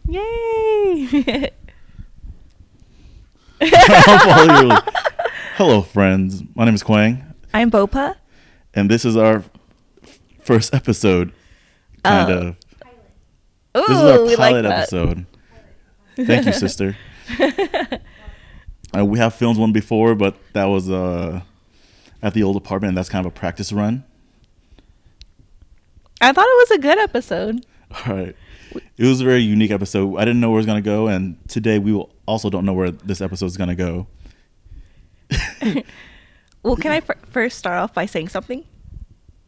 Yay! Hello, friends. My name is Quang, I'm Bopa. and this is our first episode. Kind of. Ooh, This is our we like pilot that. episode. Thank you, sister. We have filmed one before, but that was at the old apartment, and that's kind of a practice run. I thought it was a good episode. All right. It was a very unique episode. I didn't know where it was going to go, and today we will also don't know where this episode is going to go. Well, can I first start off by saying something?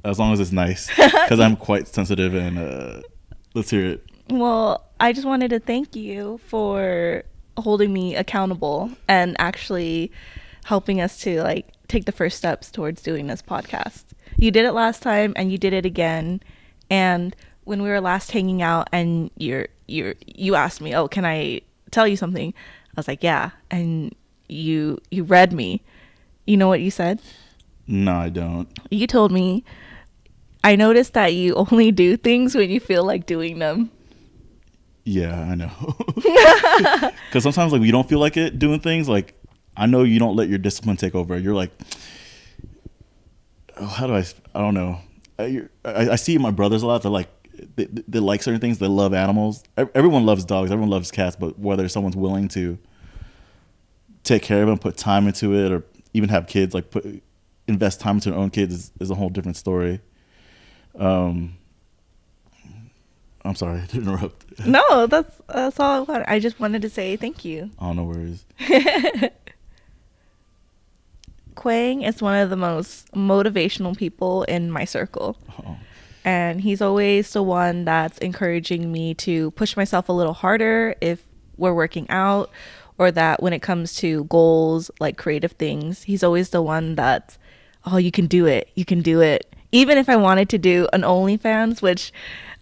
As long as it's nice, because I'm quite sensitive, and let's hear it. Well, I just wanted to thank you for holding me accountable and actually helping us to take the first steps towards doing this podcast. You did it last time and you did it again. And when we were last hanging out and you asked me, "Oh, can I tell you something?" I was like, "Yeah." And you read me. You know what you said? No, I don't. You told me, "I noticed that you only do things when you feel like doing them." Yeah, I know. Because sometimes, you don't feel like it doing things. I know you don't let your discipline take over. You're like, oh, how do I don't know. I see my brothers a lot. They're they like certain things. They love animals. Everyone loves dogs. Everyone loves cats. But whether someone's willing to take care of them, put time into it, or even have kids, invest time into their own kids is a whole different story. I'm sorry to interrupt. No, that's all I wanted. I just wanted to say thank you. Oh, no worries. Quang is one of the most motivational people in my circle. Oh. And he's always the one that's encouraging me to push myself a little harder if we're working out, or that when it comes to goals, like creative things, he's always the one that's, "Oh, you can do it. You can do it." Even if I wanted to do an OnlyFans, which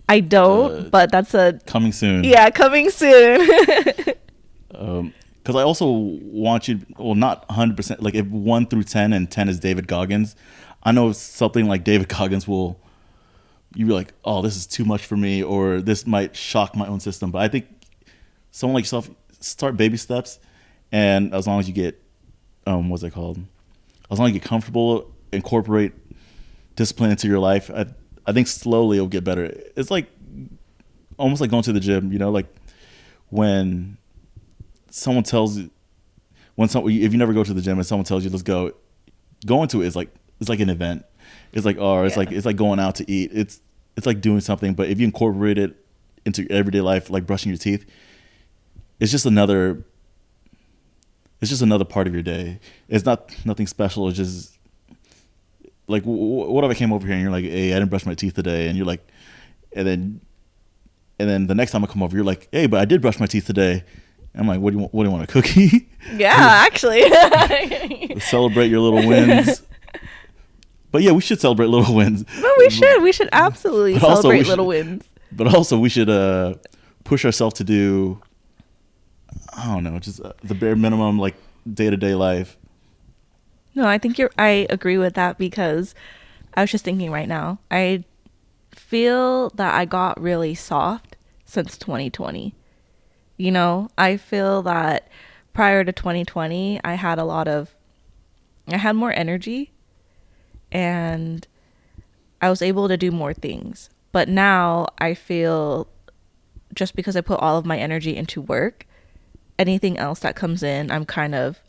I don't, but that's coming soon. Yeah, coming soon. Because I also want you, well, not 100%, if 1 through 10 and 10 is David Goggins, I know something like David Goggins will, you'd be like, "Oh, this is too much for me," or "This might shock my own system." But I think someone like yourself, start baby steps, and as long as you get, what's it called? As long as you get comfortable, incorporate discipline into your life, I think slowly it'll get better. It's almost like going to the gym, when someone tells you, if you never go to the gym and someone tells you, "Let's go," going to it is it's like an event. It's it's like going out to eat. It's like doing something, but if you incorporate it into your everyday life, like brushing your teeth, it's just another part of your day. It's nothing special. It's just what if I came over here and you're like, "Hey, I didn't brush my teeth today," and you're like, and then the next time I come over, you're like, "Hey, but I did brush my teeth today." I'm like, what do you want, a cookie? Yeah, actually. Celebrate your little wins. But yeah, we should celebrate little wins. No, we should. We should absolutely celebrate little wins. But also, we should push ourselves to do, I don't know, just the bare minimum, day-to-day life. No, I agree with that, because I was just thinking right now, I feel that I got really soft since 2020. I feel that prior to 2020, I had more energy and I was able to do more things. But now I feel, just because I put all of my energy into work, anything else that comes in, I'm kind of,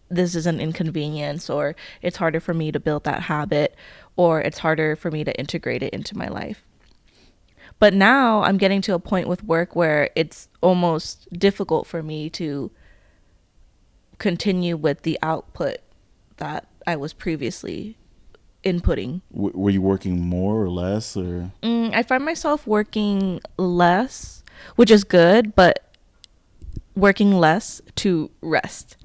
this is an inconvenience, or it's harder for me to build that habit, or it's harder for me to integrate it into my life. But now I'm getting to a point with work where it's almost difficult for me to continue with the output that I was previously inputting. Were you working more or less, or? I find myself working less, which is good, but working less to rest.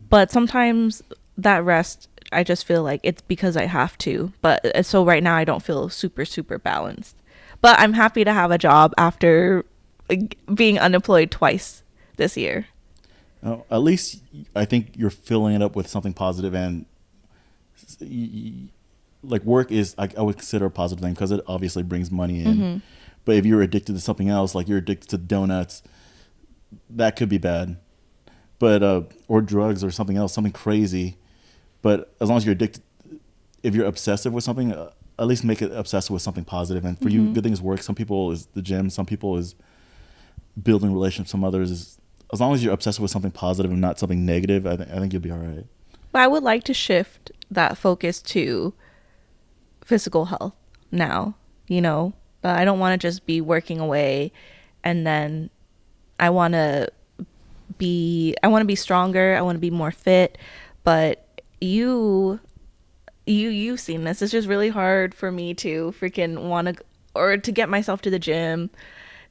But sometimes that rest, I just feel like it's because I have to. But so right now I don't feel super, super balanced. But I'm happy to have a job after being unemployed twice this year. At least I think you're filling it up with something positive, and work is, I would consider a positive thing because it obviously brings money in. Mm-hmm. But if you're addicted to something else, like you're addicted to donuts, that could be bad. But or drugs or something else, something crazy. But as long as you're addicted, if you're obsessive with something, at least make it obsessive with something positive. And for you, good things work. Some people is the gym. Some people is building relationships. Some others is, as long as you're obsessed with something positive and not something negative, I think you'll be all right. But I would like to shift that focus to physical health now, you know? I don't want to just be working away and then I want to be stronger, I want to be more fit, but you've seen this. It's just really hard for me to freaking want to or to get myself to the gym,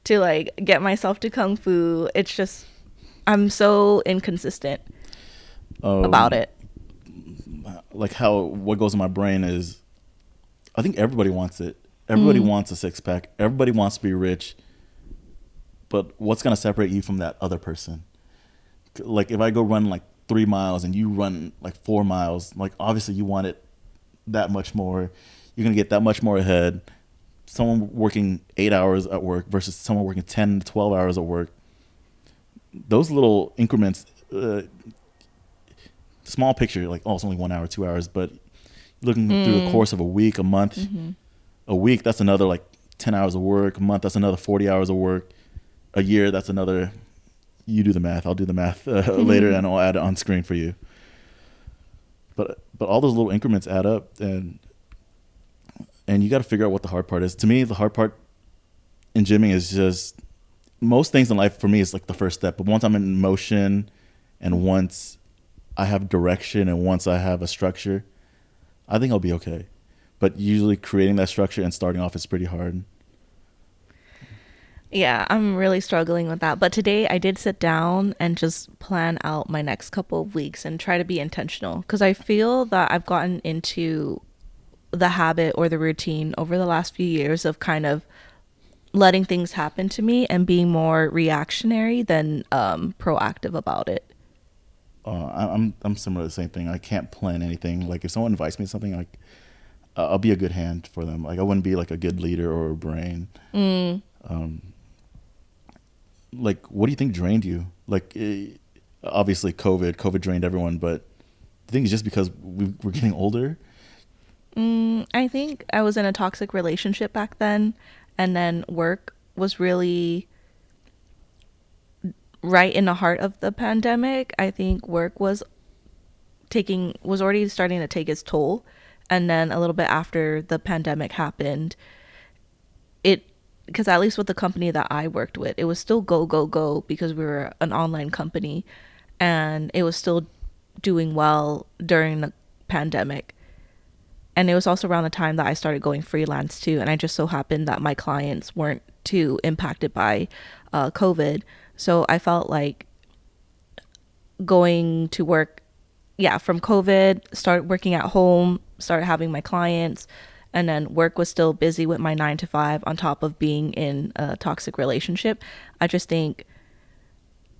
to like get myself to kung fu. It's just I'm so inconsistent about Um, it. like how what goes in my brain is, I think everybody wants it. Everybody wants a six pack. Everybody wants to be rich. But what's gonna separate you from that other person? Like if I go run like 3 miles and you run like 4 miles, like obviously you want it that much more. You're gonna get that much more ahead. Someone working 8 hours at work versus someone working 10 to 12 hours at work. Those little increments, small picture, like oh, it's only 1 hour, 2 hours, but looking through the course of a week, a month, a week, that's another like 10 hours of work. A month, that's another 40 hours of work. A year, that's another. You do the math. I'll do the math later, and I'll add it on screen for you. But all those little increments add up, and you got to figure out what the hard part is. To me, the hard part in gymming is just most things in life for me is like the first step. But once I'm in motion, and once I have direction, and once I have a structure, I think I'll be okay. But usually creating that structure and starting off is pretty hard. Yeah, I'm really struggling with that. But today I did sit down and just plan out my next couple of weeks and try to be intentional because I feel that I've gotten into the habit or the routine over the last few years of kind of letting things happen to me and being more reactionary than proactive about it. I'm similar to the same thing. I can't plan anything. Like if someone invites me to something, like I'll be a good hand for them. Like I wouldn't be like a good leader or a brain. Um, like what do you think drained you? Like obviously COVID drained everyone, but the thing is just because we're getting older. I think I was in a toxic relationship back then, and then work was really right in the heart of the pandemic. I think work was already starting to take its toll, and then a little bit after the pandemic happened, it because at least with the company that I worked with, it was still go go go because we were an online company, and it was still doing well during the pandemic. And it was also around the time that I started going freelance too. And I just so happened that my clients weren't too impacted by COVID. So I felt like going to work, yeah, from COVID, start working at home, started having my clients, and then work was still busy with my 9 to 5 on top of being in a toxic relationship. I just think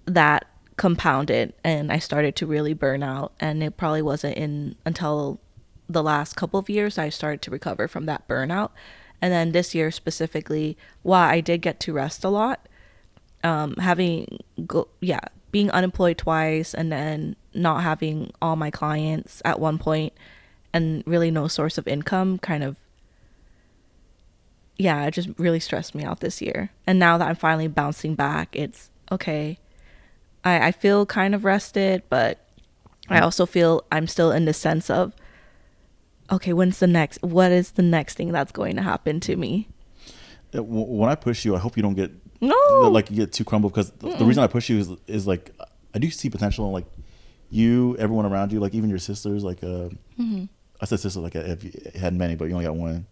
that compounded and I started to really burn out. And it probably wasn't in until the last couple of years I started to recover from that burnout. And then this year specifically, while I did get to rest a lot, being unemployed twice and then not having all my clients at one point and really no source of income kind of, yeah, it just really stressed me out this year. And now that I'm finally bouncing back, it's okay. I feel kind of rested, but I also feel I'm still in the sense of, okay, what is the next thing that's going to happen to me? When I push you, I hope you don't get No. like you get too crumbled because the reason I push you is like I do see potential in like you, everyone around you, like even your sisters. Like I said sisters like if you had many, but you only got one.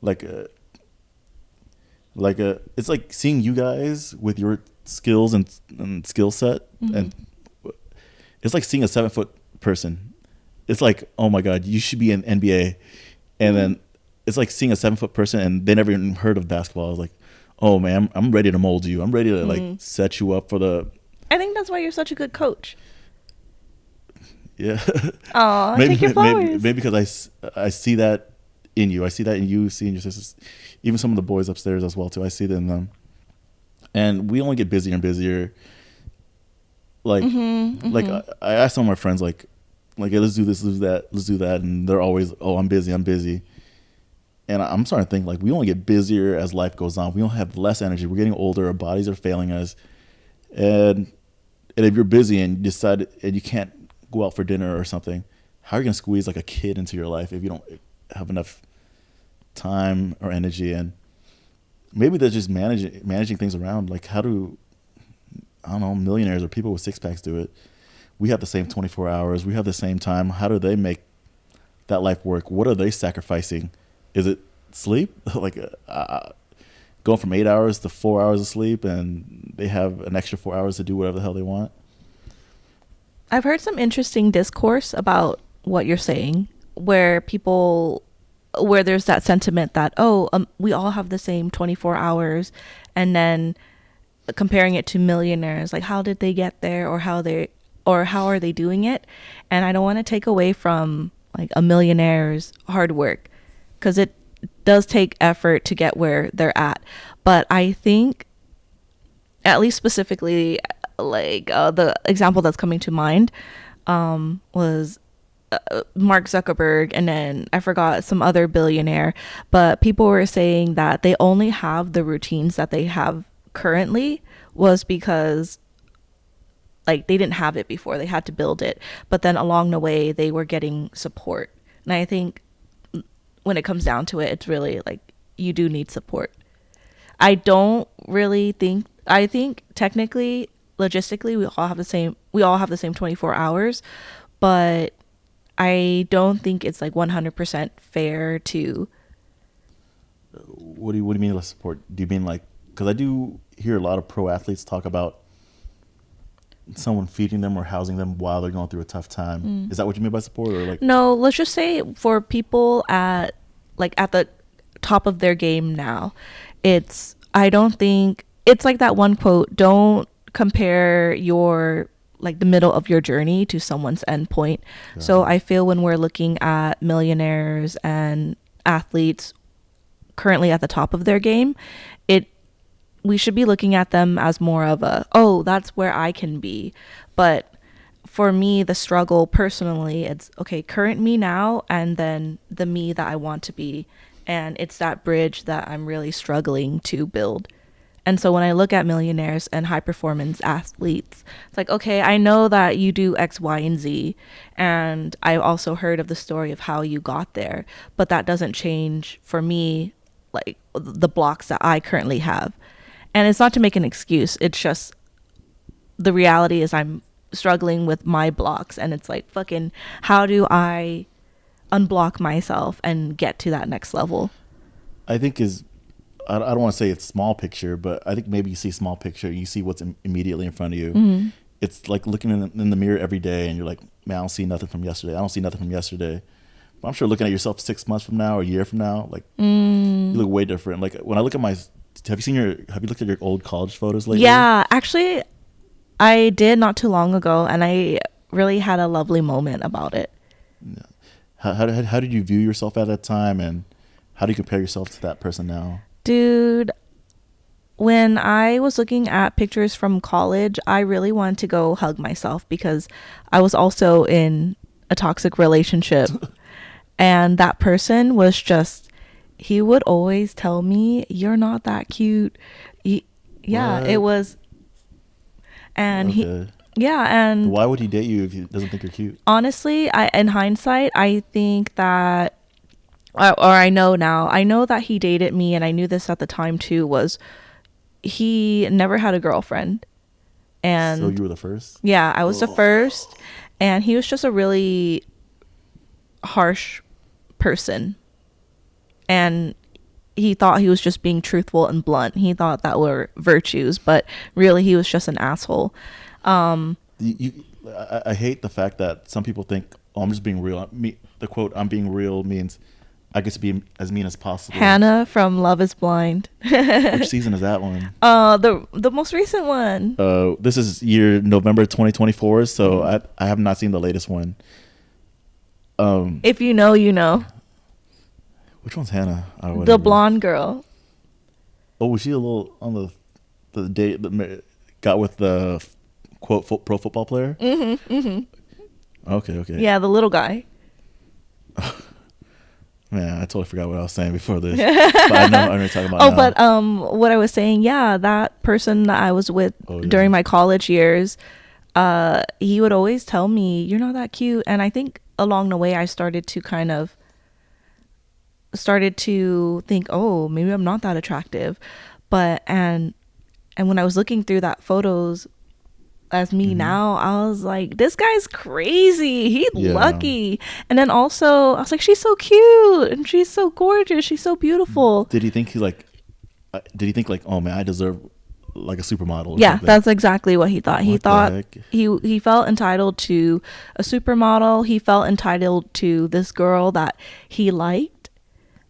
Like it's like seeing you guys with your skills and skill set, and it's like seeing a 7 foot person. It's like, oh my god, you should be in NBA, and then it's like seeing a 7 foot person and they never even heard of basketball. I was like, oh man, I'm ready to mold you. I'm ready to like set you up for the. I think that's why you're such a good coach. Yeah. Aw, take your flowers. Maybe because I see that in you. I see that in you, see in your sisters, even some of the boys upstairs as well too. I see that in them, and we only get busier and busier. Like, like I asked some of my friends, like, hey, let's do this, let's do that, and they're always, oh, I'm busy, and I'm starting to think like we only get busier as life goes on. We don't have less energy. We're getting older. Our bodies are failing us, and if you're busy and you decide and you can't go out for dinner or something, how are you gonna squeeze like a kid into your life if you don't have enough time or energy? And maybe they're just managing things around. Like, how do, I don't know, millionaires or people with six packs do it? We have the same 24 hours. We have the same time. How do they make that life work? What are they sacrificing? Is it sleep? Like, going from 8 hours to 4 hours of sleep, and they have an extra 4 hours to do whatever the hell they want? I've heard some interesting discourse about what you're saying, where there's that sentiment that, we all have the same 24 hours, and then comparing it to millionaires, like how did they get there, or how are they doing it? And I don't want to take away from like a millionaire's hard work, because it does take effort to get where they're at. But I think, at least specifically, like the example that's coming to mind was Mark Zuckerberg, and then I forgot some other billionaire, but people were saying that they only have the routines that they have currently was because like they didn't have it before, they had to build it, but then along the way they were getting support. And I think when it comes down to it, it's really like you do need support. I think technically, logistically, we all have the same 24 hours, but I don't think it's like 100% fair to. What do you mean less support? Do you mean like, because I do hear a lot of pro athletes talk about someone feeding them or housing them while they're going through a tough time. Is that what you mean by support, or like? No, let's just say for people at the top of their game now, I don't think it's like that one quote, don't compare your like the middle of your journey to someone's end point. Yeah. So I feel when we're looking at millionaires and athletes currently at the top of their game, we should be looking at them as more of that's where I can be. But for me, the struggle personally, it's okay, current me now, and then the me that I want to be. And it's that bridge that I'm really struggling to build. And so when I look at millionaires and high performance athletes, it's like, okay, I know that you do X, Y, and Z. And I've also heard of the story of how you got there. But that doesn't change for me, like the blocks that I currently have. And it's not to make an excuse. It's just the reality is I'm struggling with my blocks. And it's like, fucking, how do I unblock myself and get to that next level? I think I don't want to say it's small picture, but I think maybe you see small picture, you see what's immediately in front of you. Mm-hmm. It's like looking in the mirror every day and you're like, man, I don't see nothing from yesterday. But I'm sure looking at yourself 6 months from now or a year from now, like you look way different. Like when I look at have you looked at your old college photos lately? Yeah, actually I did not too long ago, and I really had a lovely moment about it. Yeah. How did you view yourself at that time, and how do you compare yourself to that person now? Dude, when I was looking at pictures from college, I really wanted to go hug myself because I was also in a toxic relationship. And that person was he would always tell me, you're not that cute. Yeah, what? It was. And okay. And why would he date you if he doesn't think you're cute? Honestly, in hindsight, I think that, or I know now, I know that he dated me, and I knew this at the time too, was he never had a girlfriend. And so you were the first? Yeah, I was the first, and he was just a really harsh person. And he thought he was just being truthful and blunt. He thought that were virtues, but really he was just an asshole. I hate the fact that some people think, oh, I'm just being real. The quote, I'm being real, means I get to be as mean as possible. Hannah from Love is Blind. Which season is that one? The most recent one. This is year November 2024, so I have not seen the latest one. If you know, you know. Which one's Hannah? Oh, The whatever. blonde girl. Oh, was she a little on the date that got with the quote pro football player? Okay, okay. Yeah, the little guy. Man, I totally forgot what I was saying before this. But I know you're talking about Oh, now. but what I was saying, yeah, that person that I was with Oh, during yeah. my college years, he would always tell me, "You're not that cute," and I think along the way I started to think, "Oh, maybe I'm not that attractive," but and when I was looking through that photos as me now, I was like, this guy's crazy. He's Yeah. lucky. And then also, I was like, she's so cute and she's so gorgeous. She's so beautiful. Did he think oh man, I deserve like a supermodel or Yeah, something? that's exactly what he thought. He What the thought heck? he felt entitled to a supermodel. He felt entitled to this girl that he liked.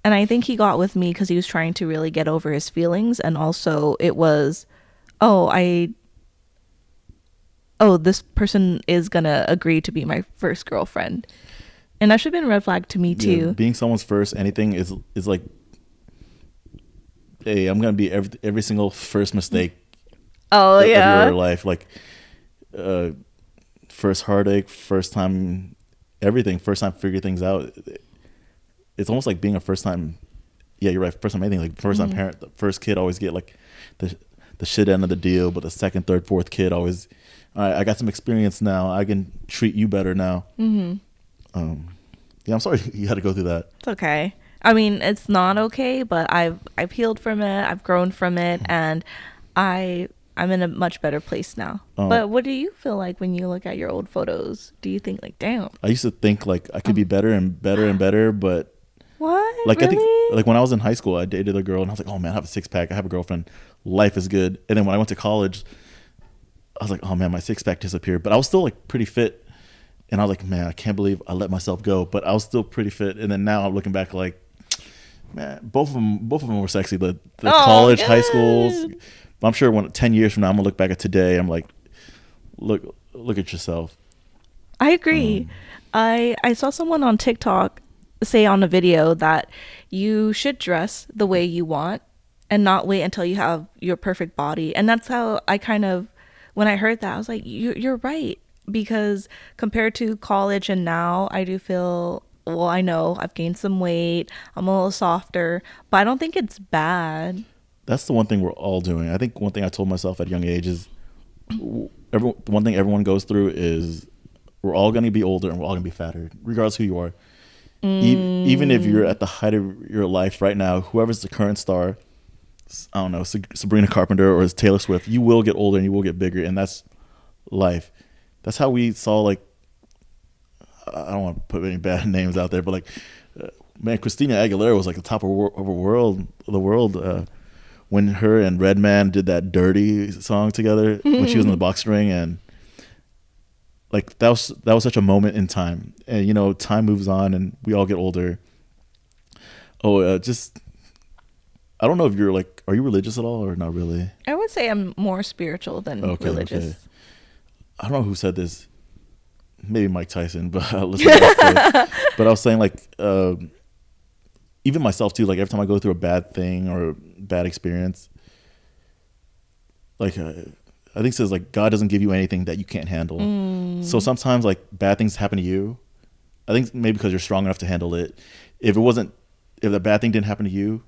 And I think he got with me because he was trying to really get over his feelings. And also, it was, this person is gonna agree to be my first girlfriend, and that should have been a red flag to me Yeah, too. being someone's first anything is like, hey, I'm gonna be every single first mistake Oh of yeah, your life, like first heartache, first time everything, first time figure things out. It's almost like being a first time. Yeah, you're right. First time anything, like first time parent. The first kid always get like the shit end of the deal, but the second, third, fourth kid always. All right, I got some experience now. I can treat you better now. Yeah, I'm sorry you had to go through that. it's okay. I mean, it's not okay, but I've healed from it. I've grown from it, and I'm in a much better place now. But what do you feel like when you look at your old photos? Do you think like, damn, I used to think like I could be better and better and better, but what? like Really? I think like when I was in high school, I dated a girl and I was like, oh man, I have a six pack. I have a girlfriend. Life is good. And then when I went to college, I was like, oh man, my six pack disappeared. But I was still like pretty fit. And I was like, man, I can't believe I let myself go. But I was still pretty fit. And then now I'm looking back like, man, both of them were sexy. The college, high schools. good. I'm sure 10 years from now, I'm gonna look back at today. I'm like, look at yourself. I agree. I saw someone on TikTok say on a video that you should dress the way you want and not wait until you have your perfect body. And that's how I kind of, when I heard that, I was like, you're right. Because compared to college and now, I do feel, well, I know I've gained some weight. I'm a little softer, but I don't think it's bad. That's the one thing we're all doing. I think one thing I told myself at a young age is, one thing everyone goes through is we're all going to be older and we're all going to be fatter, regardless who you are. Even if you're at the height of your life right now, whoever's the current star, I don't know, Sabrina Carpenter or Taylor Swift, you will get older and you will get bigger, and that's life. That's how we saw, like, I don't want to put any bad names out there, but like, man, Christina Aguilera was like the top of the world when her and Redman did that "Dirty" song together when she was in the boxing ring, and like that was such a moment in time. And you know, time moves on, and we all get older. Just I don't know if you're like, are you religious at all or not really? I would say I'm more spiritual than religious. Okay. I don't know who said this. Maybe Mike Tyson, but let's go back to it. But I was saying, like, even myself too. Like every time I go through a bad thing or a bad experience, like I think it says like God doesn't give you anything that you can't handle. So sometimes like bad things happen to you. I think maybe because you're strong enough to handle it. If the bad thing didn't happen to you,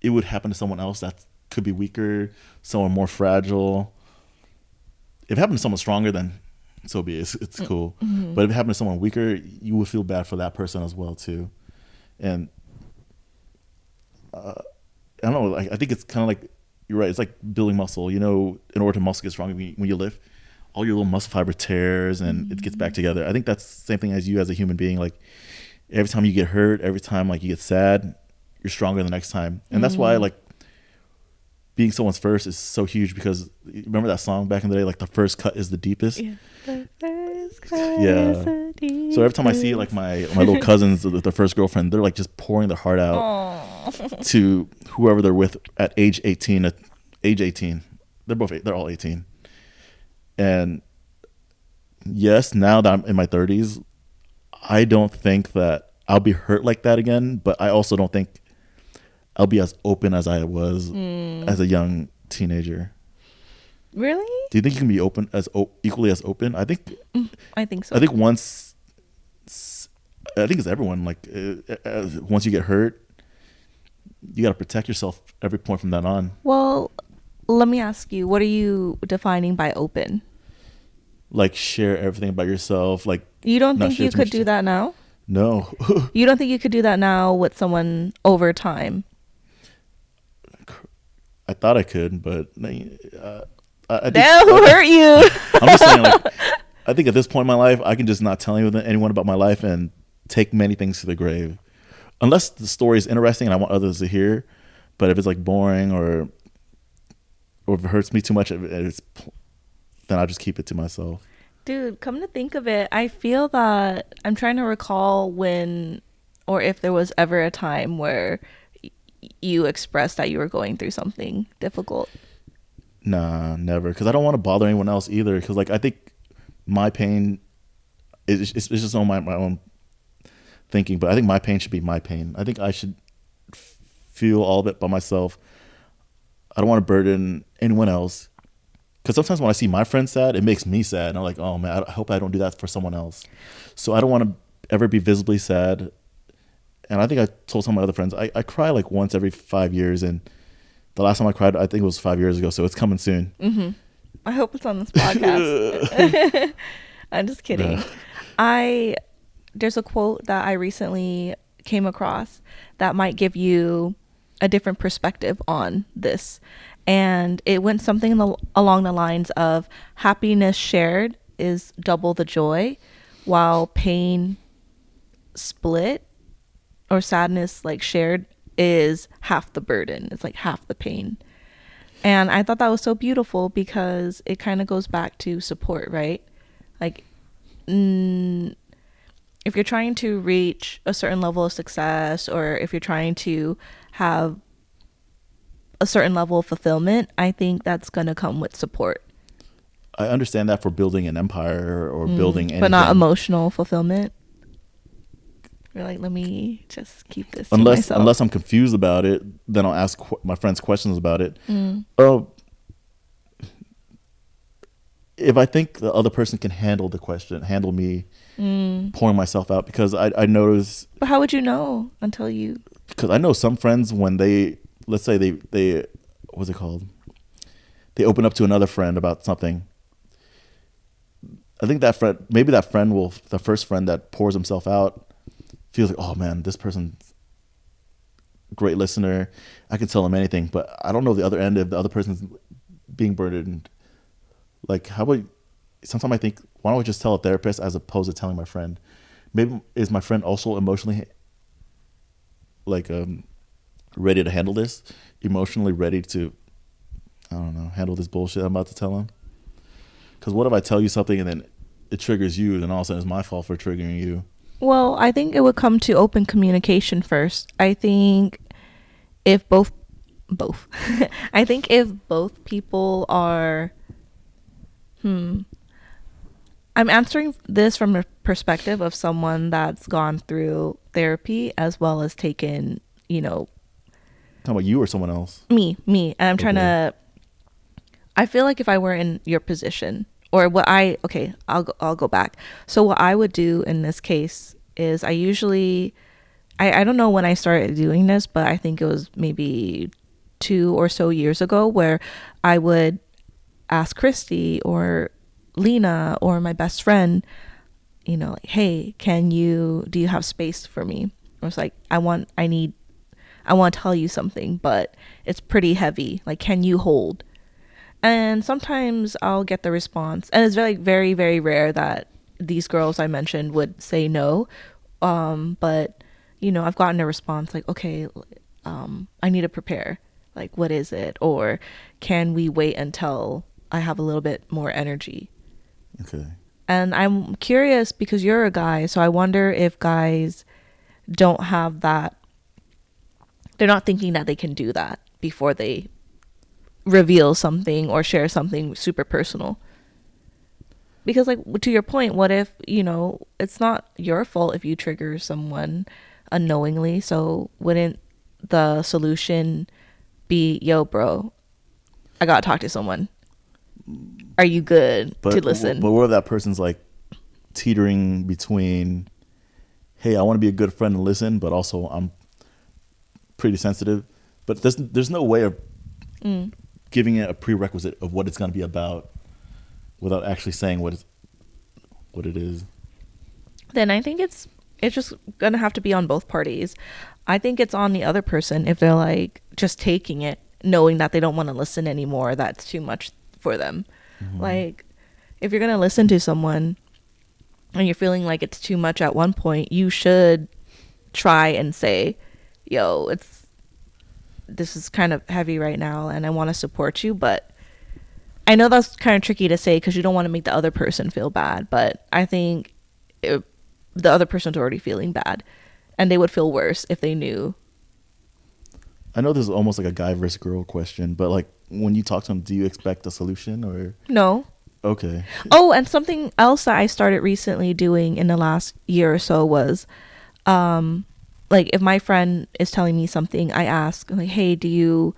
it would happen to someone else that could be weaker, someone more fragile. If it happened to someone stronger, then so be it. It's cool. But if it happened to someone weaker, you would feel bad for that person as well too. And I don't know. Like, I think it's kind of like, you're right. It's like building muscle. You know, in order to muscle get stronger, when you lift, all your little muscle fiber tears and it gets back together. I think that's the same thing as you as a human being. Like every time you get hurt, every time like you get sad, you're stronger the next time. And that's why like being someone's first is so huge, because remember that song back in the day, like the first cut is the deepest. Yeah. The first cut Yeah. is the deepest. So every time I see like my little cousins, the first girlfriend, they're like just pouring their heart out to whoever they're with at age 18. They're all 18. And yes, now that I'm in my 30s, I don't think that I'll be hurt like that again, but I also don't think I'll be as open as I was as a young teenager. Really? Do you think you can be open equally as open? I think. I think so. I think once. I think it's everyone. Like once you get hurt, you got to protect yourself every point from that on. Well, let me ask you, what are you defining by open? Like share everything about yourself. Like You don't not think share you too could much do that now? No. You don't think you could do that now with someone over time? I thought I could, but I think, That'll hurt you. I'm just saying, like, I think at this point in my life, I can just not tell anyone about my life and take many things to the grave, unless the story is interesting and I want others to hear. But if it's like boring or if it hurts me too much, then I'll just keep it to myself. Dude, come to think of it, I feel that I'm trying to recall when or if there was ever a time where you expressed that you were going through something difficult. Nah, never. Because I don't want to bother anyone else either. Because like I think my pain it's just on my own thinking. But I think my pain should be my pain. I think I should feel all of it by myself. I don't want to burden anyone else. Because sometimes when I see my friends sad, it makes me sad. And I'm like, oh man, I hope I don't do that for someone else. So I don't want to ever be visibly sad. And I think I told some of my other friends, I cry like once every 5 years. And the last time I cried, I think it was 5 years ago. So it's coming soon. Mm-hmm. I hope it's on this podcast. I'm just kidding. Nah. There's a quote that I recently came across that might give you a different perspective on this. And it went something along the lines of happiness shared is double the joy, while pain split or sadness like shared is half the burden. It's like half the pain. And I thought that was so beautiful because it kind of goes back to support, right? Like, if you're trying to reach a certain level of success, or if you're trying to have a certain level of fulfillment, I think that's going to come with support. I understand that for building an empire or building anything. But not emotional fulfillment. You're like, let me just keep this to myself. Unless I'm confused about it, then I'll ask my friends questions about it. If I think the other person can handle the question, handle me pouring myself out, because I notice. But how would you know until you? Because I know some friends, when they, let's say they what's it called? They open up to another friend about something. I think that friend, maybe that friend will, the first friend that pours himself out, feels like, oh man, this person's a great listener. I can tell him anything, but I don't know the other end if the other person's being burdened. Like, how about, sometimes I think, why don't I just tell a therapist as opposed to telling my friend? Maybe is my friend also emotionally like ready to handle this? Emotionally ready to, I don't know, handle this bullshit I'm about to tell him? Because what if I tell you something and then it triggers you, then all of a sudden it's my fault for triggering you? Well, I think it would come to open communication first. I think if both I think if both people are I'm answering this from a perspective of someone that's gone through therapy as well as taken, Talking about you or someone else? Me. And I'm trying to, I feel like if I were in your position, or I'll go back. So what I would do in this case is I don't know when I started doing this, but I think it was maybe 2 or so years ago, where I would ask Christy or Lena or my best friend, like, hey, do you have space for me? I was like, I want to tell you something, but it's pretty heavy. Like, can you hold? And sometimes I'll get the response, and it's very, very, very rare that these girls I mentioned would say no. But I've gotten a response like, okay, I need to prepare. Like, what is it? Or can we wait until I have a little bit more energy? Okay. And I'm curious because you're a guy, so I wonder if guys don't have that. They're not thinking that they can do that before they reveal something or share something super personal. Because, like, to your point, what if, it's not your fault if you trigger someone unknowingly, so wouldn't the solution be, yo, bro, I gotta talk to someone. Are you good to listen? But what if that person's like teetering between, hey, I want to be a good friend and listen, but also I'm pretty sensitive. But there's no way of giving it a prerequisite of what it's going to be about without actually saying what it is. Then I think it's just gonna have to be on both parties. I think it's on the other person if they're like just taking it, knowing that they don't want to listen anymore. That's too much for them. Like, if you're gonna listen to someone and you're feeling like it's too much at one point, you should try and say, yo, this is kind of heavy right now and I want to support you. But I know that's kind of tricky to say because you don't want to make the other person feel bad, but I think the other person's already feeling bad and they would feel worse if they knew. I know this is almost like a guy versus girl question, but like when you talk to them, do you expect a solution or? No. Okay. Oh, and something else that I started recently doing in the last year or so was, like if my friend is telling me something, I ask like, hey, do you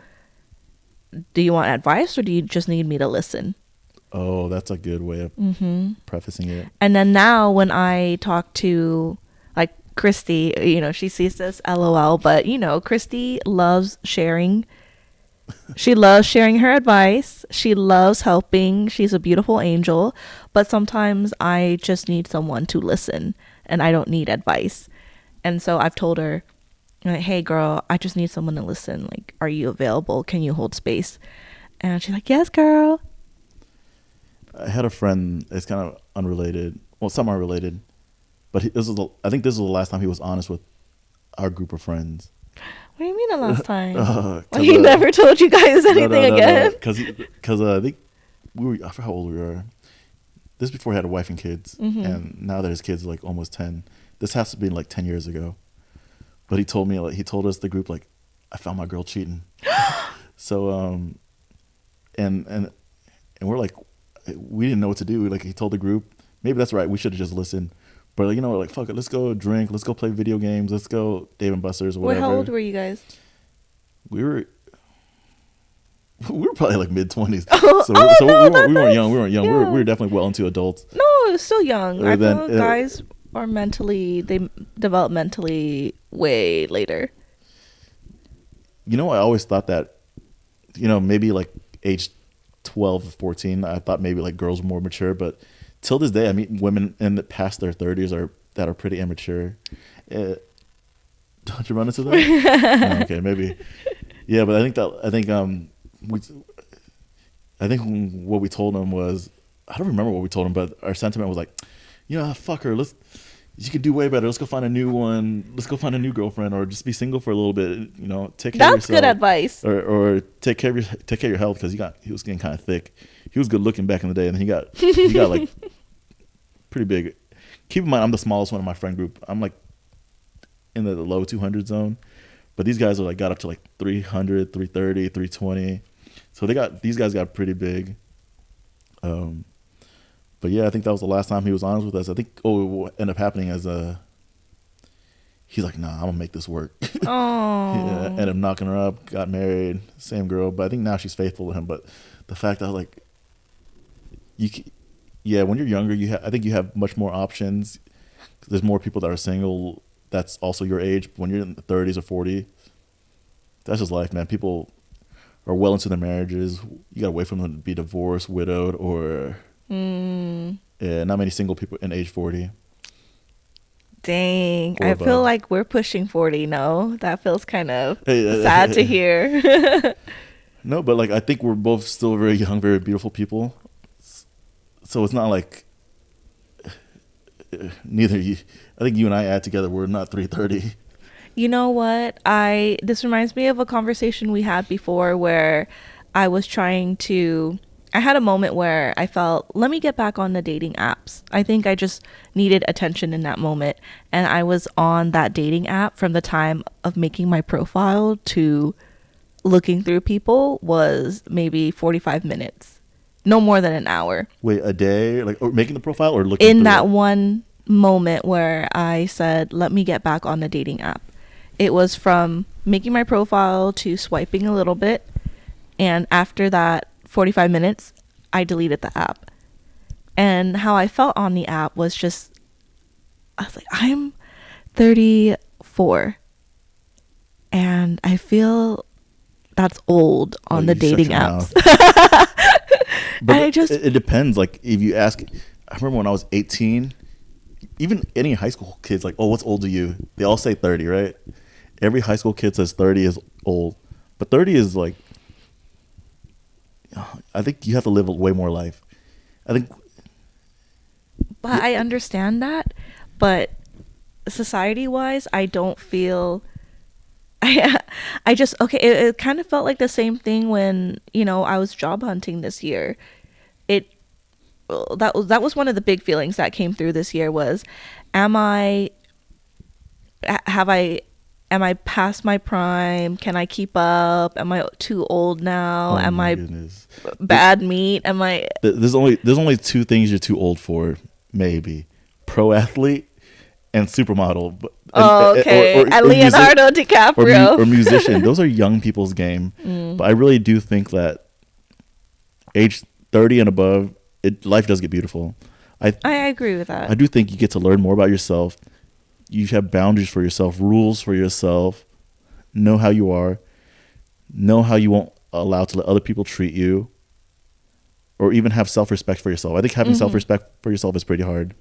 want advice or do you just need me to listen? Oh, that's a good way of prefacing it. And then now when I talk to like Christy, she sees this LOL, but Christy loves sharing. She loves sharing her advice. She loves helping. She's a beautiful angel. But sometimes I just need someone to listen and I don't need advice. And so I've told her, like, hey, girl, I just need someone to listen. Like, are you available? Can you hold space? And she's like, yes, girl. I had a friend, it's kind of unrelated. Well, some are related. But I think this was the last time he was honest with our group of friends. What do you mean the last time? He never told you guys anything again? Because I think I forgot how old we were. This is before he had a wife and kids. And now that his kids are like almost 10. This has to be like 10 years ago. But he told me, like, he told us, the group, like, I found my girl cheating. So, and we're like, we didn't know what to do. Like, he told the group, maybe that's right, we should have just listened. But, we're like, fuck it, let's go drink, let's go play video games, let's go Dave and Buster's or whatever. How old were you guys? We were probably like mid-20s. So we weren't young. We weren't young. Yeah. We were definitely well into adults. No, it's still young. I feel guys are they develop mentally way later. I always thought that, maybe like age 12 or 14, I thought maybe like girls were more mature, but till this day I meet women in the past their 30s that are pretty immature. Don't you run into that? Okay, maybe. Yeah, but I think what we told them was, I don't remember what we told them, but our sentiment was like, fuck her. You could do way better. Let's go find a new one. Let's go find a new girlfriend, or just be single for a little bit. Take care of yourself. That's good advice. Or take care of your health, because he was getting kind of thick. He was good looking back in the day, and then he got like pretty big. Keep in mind, I'm the smallest one in my friend group. I'm like in the low 200 zone, but these guys are like got up to like 300, 330, 320. So these guys got pretty big. But yeah, I think that was the last time he was honest with us. I think what ended up happening is he's like, nah, I'm gonna make this work. Oh. Yeah, ended up knocking her up, got married, same girl, but I think now she's faithful to him. But the fact that like when you're younger, I think you have much more options. There's more people that are single that's also your age. When you're in the 30s or 40, that's just life, man. People are well into their marriages. You gotta wait for them to be divorced, widowed, or not many single people in age 40. Dang, I feel like we're pushing 40. No, that feels kind of sad to hear. No, but like I think we're both still very young, very beautiful people. So it's not like I think you and I add together, we're not 330. You know what? This reminds me of a conversation we had before where I had a moment where I felt, let me get back on the dating apps. I think I just needed attention in that moment. And I was on that dating app from the time of making my profile to looking through people was maybe 45 minutes. No more than an hour. Wait, a day? Like making the profile or looking in that one moment where I said, let me get back on the dating app. It was from making my profile to swiping a little bit, and after that 45 minutes, I deleted the app. And how I felt on the app was just, I was like, I'm 34 and I feel that's old on the dating apps. But I just, it depends. Like if you ask, I remember when I was 18, even any high school kids like, oh, what's old to you? They all say 30, right? Every high school kid says 30 is old, but 30 is like, I think you have to live way more life. I think. but I understand that, but society wise, I don't feel I just okay, it kind of felt like the same thing when, I was job hunting this year. It that was one of the big feelings that came through this year was, am I have I am I past my prime? Can I keep up? Am I too old now? Oh Am my I goodness. bad meat? Am I There's only two things you're too old for, maybe: pro athlete and supermodel. Oh, okay. And Leonardo DiCaprio. Or musician. Those are young people's game. But I really do think that age 30 and above, life does get beautiful. I agree with that. I do think you get to learn more about yourself. You have boundaries for yourself, rules for yourself. Know how you are. Know how you won't allow to let other people treat you. Or even have self-respect for yourself. I think having self-respect for yourself is pretty hard.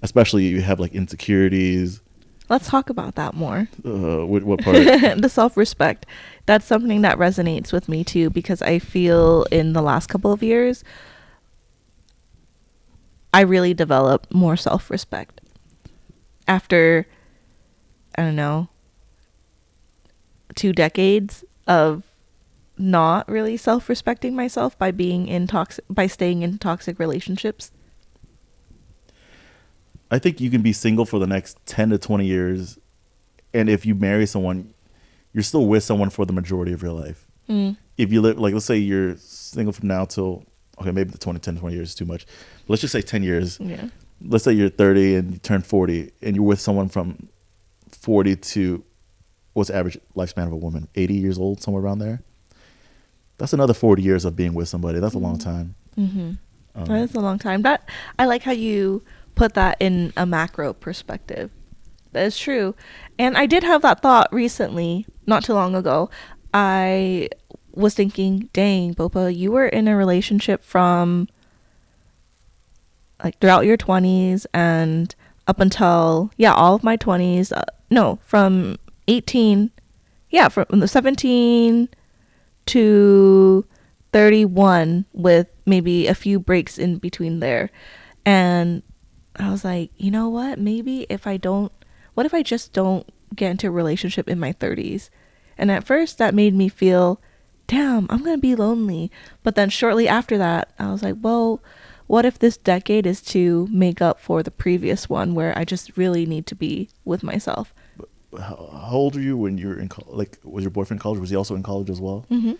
Especially if you have like insecurities. Let's talk about that more. What part? The self-respect. That's something that resonates with me too, because I feel in the last couple of years, I really developed more self-respect. After, I don't know, 2 decades of not really self-respecting myself by staying in toxic relationships. I think you can be single for the next 10 to 20 years. And if you marry someone, you're still with someone for the majority of your life. If you live, like, let's say you're single from now till, okay, maybe the 10 to 20 years is too much. But let's just say 10 years. Yeah. Let's say you're 30 and you turn 40 and you're with someone from 40 to, what's the average lifespan of a woman? 80 years old, somewhere around there. That's another 40 years of being with somebody. That's a long time. That is a long time. I like how you put that in a macro perspective. That is true. And I did have that thought recently, not too long ago. I was thinking, dang, Bopa, you were in a relationship from like throughout your 20s and up until, all of my 20s. No, from 18, from the 17 to 31 with maybe a few breaks in between there. And I was like, you know what? What if I just don't get into a relationship in my 30s? And at first that made me feel, damn, I'm going to be lonely. But then shortly after that, I was like, well, what if this decade is to make up for the previous one where I just really need to be with myself? How old were you when you were in college? Like, was your boyfriend in college? Was he also in college as well? Mm-hmm.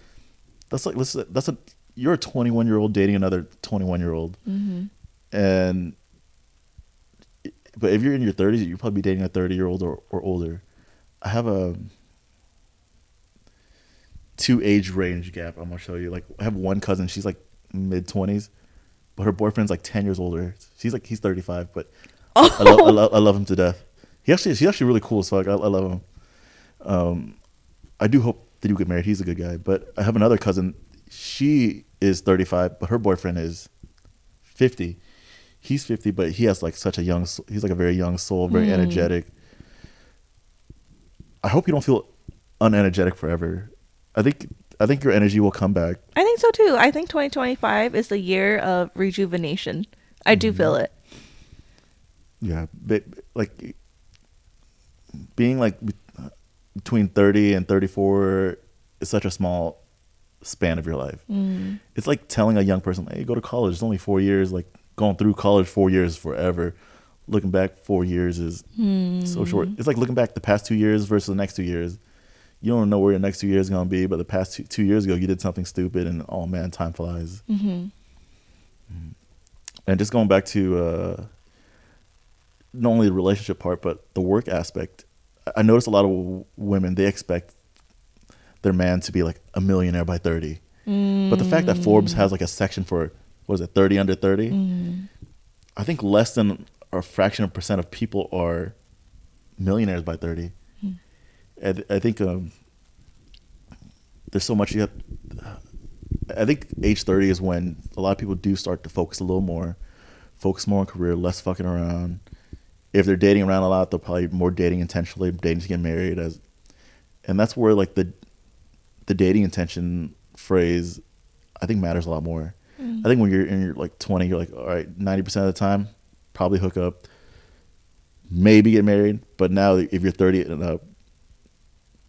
You're a 21-year-old dating another 21-year-old. And but if you're in your 30s, you'll probably be dating a 30-year-old or older. I have a 2 age range gap. I'm gonna show you. Like, I have one cousin. She's like mid 20s, but her boyfriend's like 10 years older. He's 35, but I love him to death. He's actually really cool as fuck. I love him. I do hope they do get married. He's a good guy. But I have another cousin. She is 35, but her boyfriend is 50. He's 50, but he has like he's like a very young soul, very energetic. I hope you don't feel unenergetic forever. I think your energy will come back. I think so too. I think 2025 is the year of rejuvenation. I do feel it. Yeah, but like being like between 30 and 34 is such a small span of your life. It's like telling a young person, hey, go to college. It's only 4 years. Like, going through college 4 years is forever. Looking back 4 years is so short. It's like looking back the past 2 years versus the next 2 years. You don't know where your next 2 years is going to be, but the past 2 years ago, you did something stupid, and oh man, time flies. And just going back to not only the relationship part, but the work aspect. I notice a lot of women, they expect their man to be like a millionaire by 30. But the fact that Forbes has like a section for, what is it, 30 under 30? I think less than a fraction of percent of people are millionaires by 30. I think there's so much you have. I think age 30 is when a lot of people do start to focus a little more, focus more on career, less fucking around. If they're dating around a lot, they'll probably more dating intentionally, dating to get married. And that's where like the dating intention phrase, I think, matters a lot more. I think when you're in your like 20, you're like, all right, 90% of the time, probably hook up, maybe get married. But now if you're 30 and up,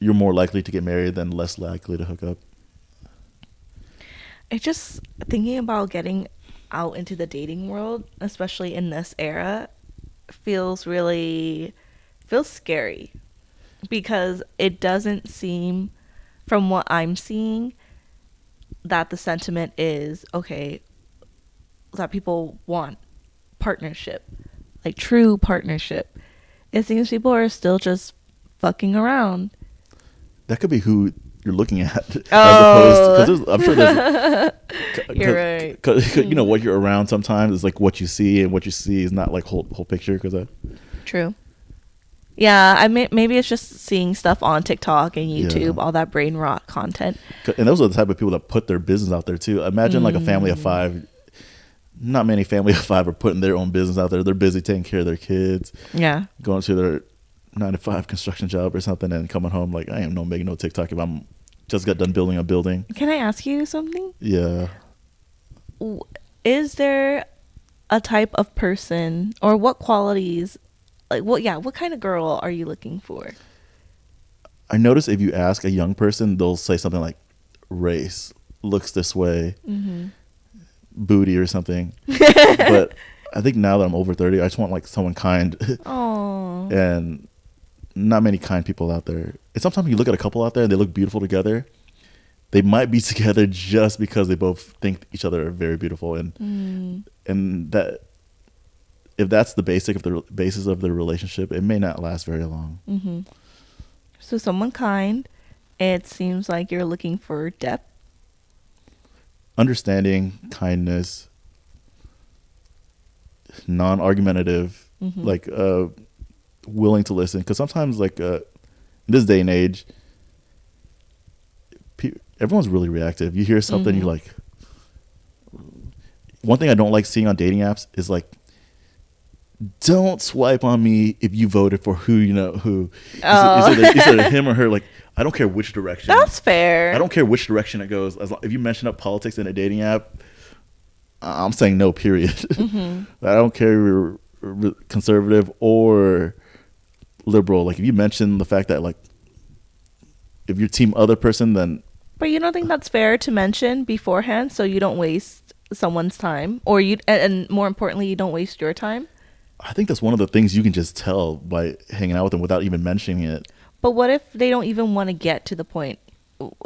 you're more likely to get married than less likely to hook up. I just thinking about getting out into the dating world, especially in this era, feels scary, because it doesn't seem, from what I'm seeing, that the sentiment is okay, that people want partnership, like true partnership. It seems people are still just fucking around. That could be who you're looking at, Oh. as opposed to, because I'm sure there's. You're right. Because you know what you're around sometimes is like what you see, and what you see is not like whole picture. Because True. Yeah, I mean, maybe it's just seeing stuff on TikTok and YouTube, all that brain rot content. And those are the type of people that put their business out there too. Imagine like a family of 5. Not many family of 5 are putting their own business out there. They're busy taking care of their kids. Yeah. Going to their 9-to-5 construction job or something, and coming home like, I ain't making no TikTok if I'm just got done building a building. Can I ask you something? Yeah. Is there a type of person, or what qualities, like what kind of girl are you looking for? I notice if you ask a young person, they'll say something like race, looks this way, booty or something. But I think now that I'm over 30, I just want like someone kind. Oh. And not many kind people out there. And sometimes you look at a couple out there and they look beautiful together. They might be together just because they both think each other are very beautiful, and that if that's the basis of their relationship, it may not last very long. So someone kind. It seems like you're looking for depth, understanding, kindness, non-argumentative, like willing to listen. Because sometimes, like in this day and age, everyone's really reactive. You hear something, you're like. One thing I don't like seeing on dating apps is like, don't swipe on me if you voted for who you know who. Either him or her. Like, I don't care which direction. That's fair. I don't care which direction it goes. If you mention up politics in a dating app, I'm saying no, period. I don't care if you're conservative or liberal. Like, if you mention the fact that, like, if you're team other person, then. But you don't think that's fair to mention beforehand, so you don't waste someone's time, or and more importantly, you don't waste your time? I think that's one of the things you can just tell by hanging out with them without even mentioning it. But what if they don't even want to get to the point?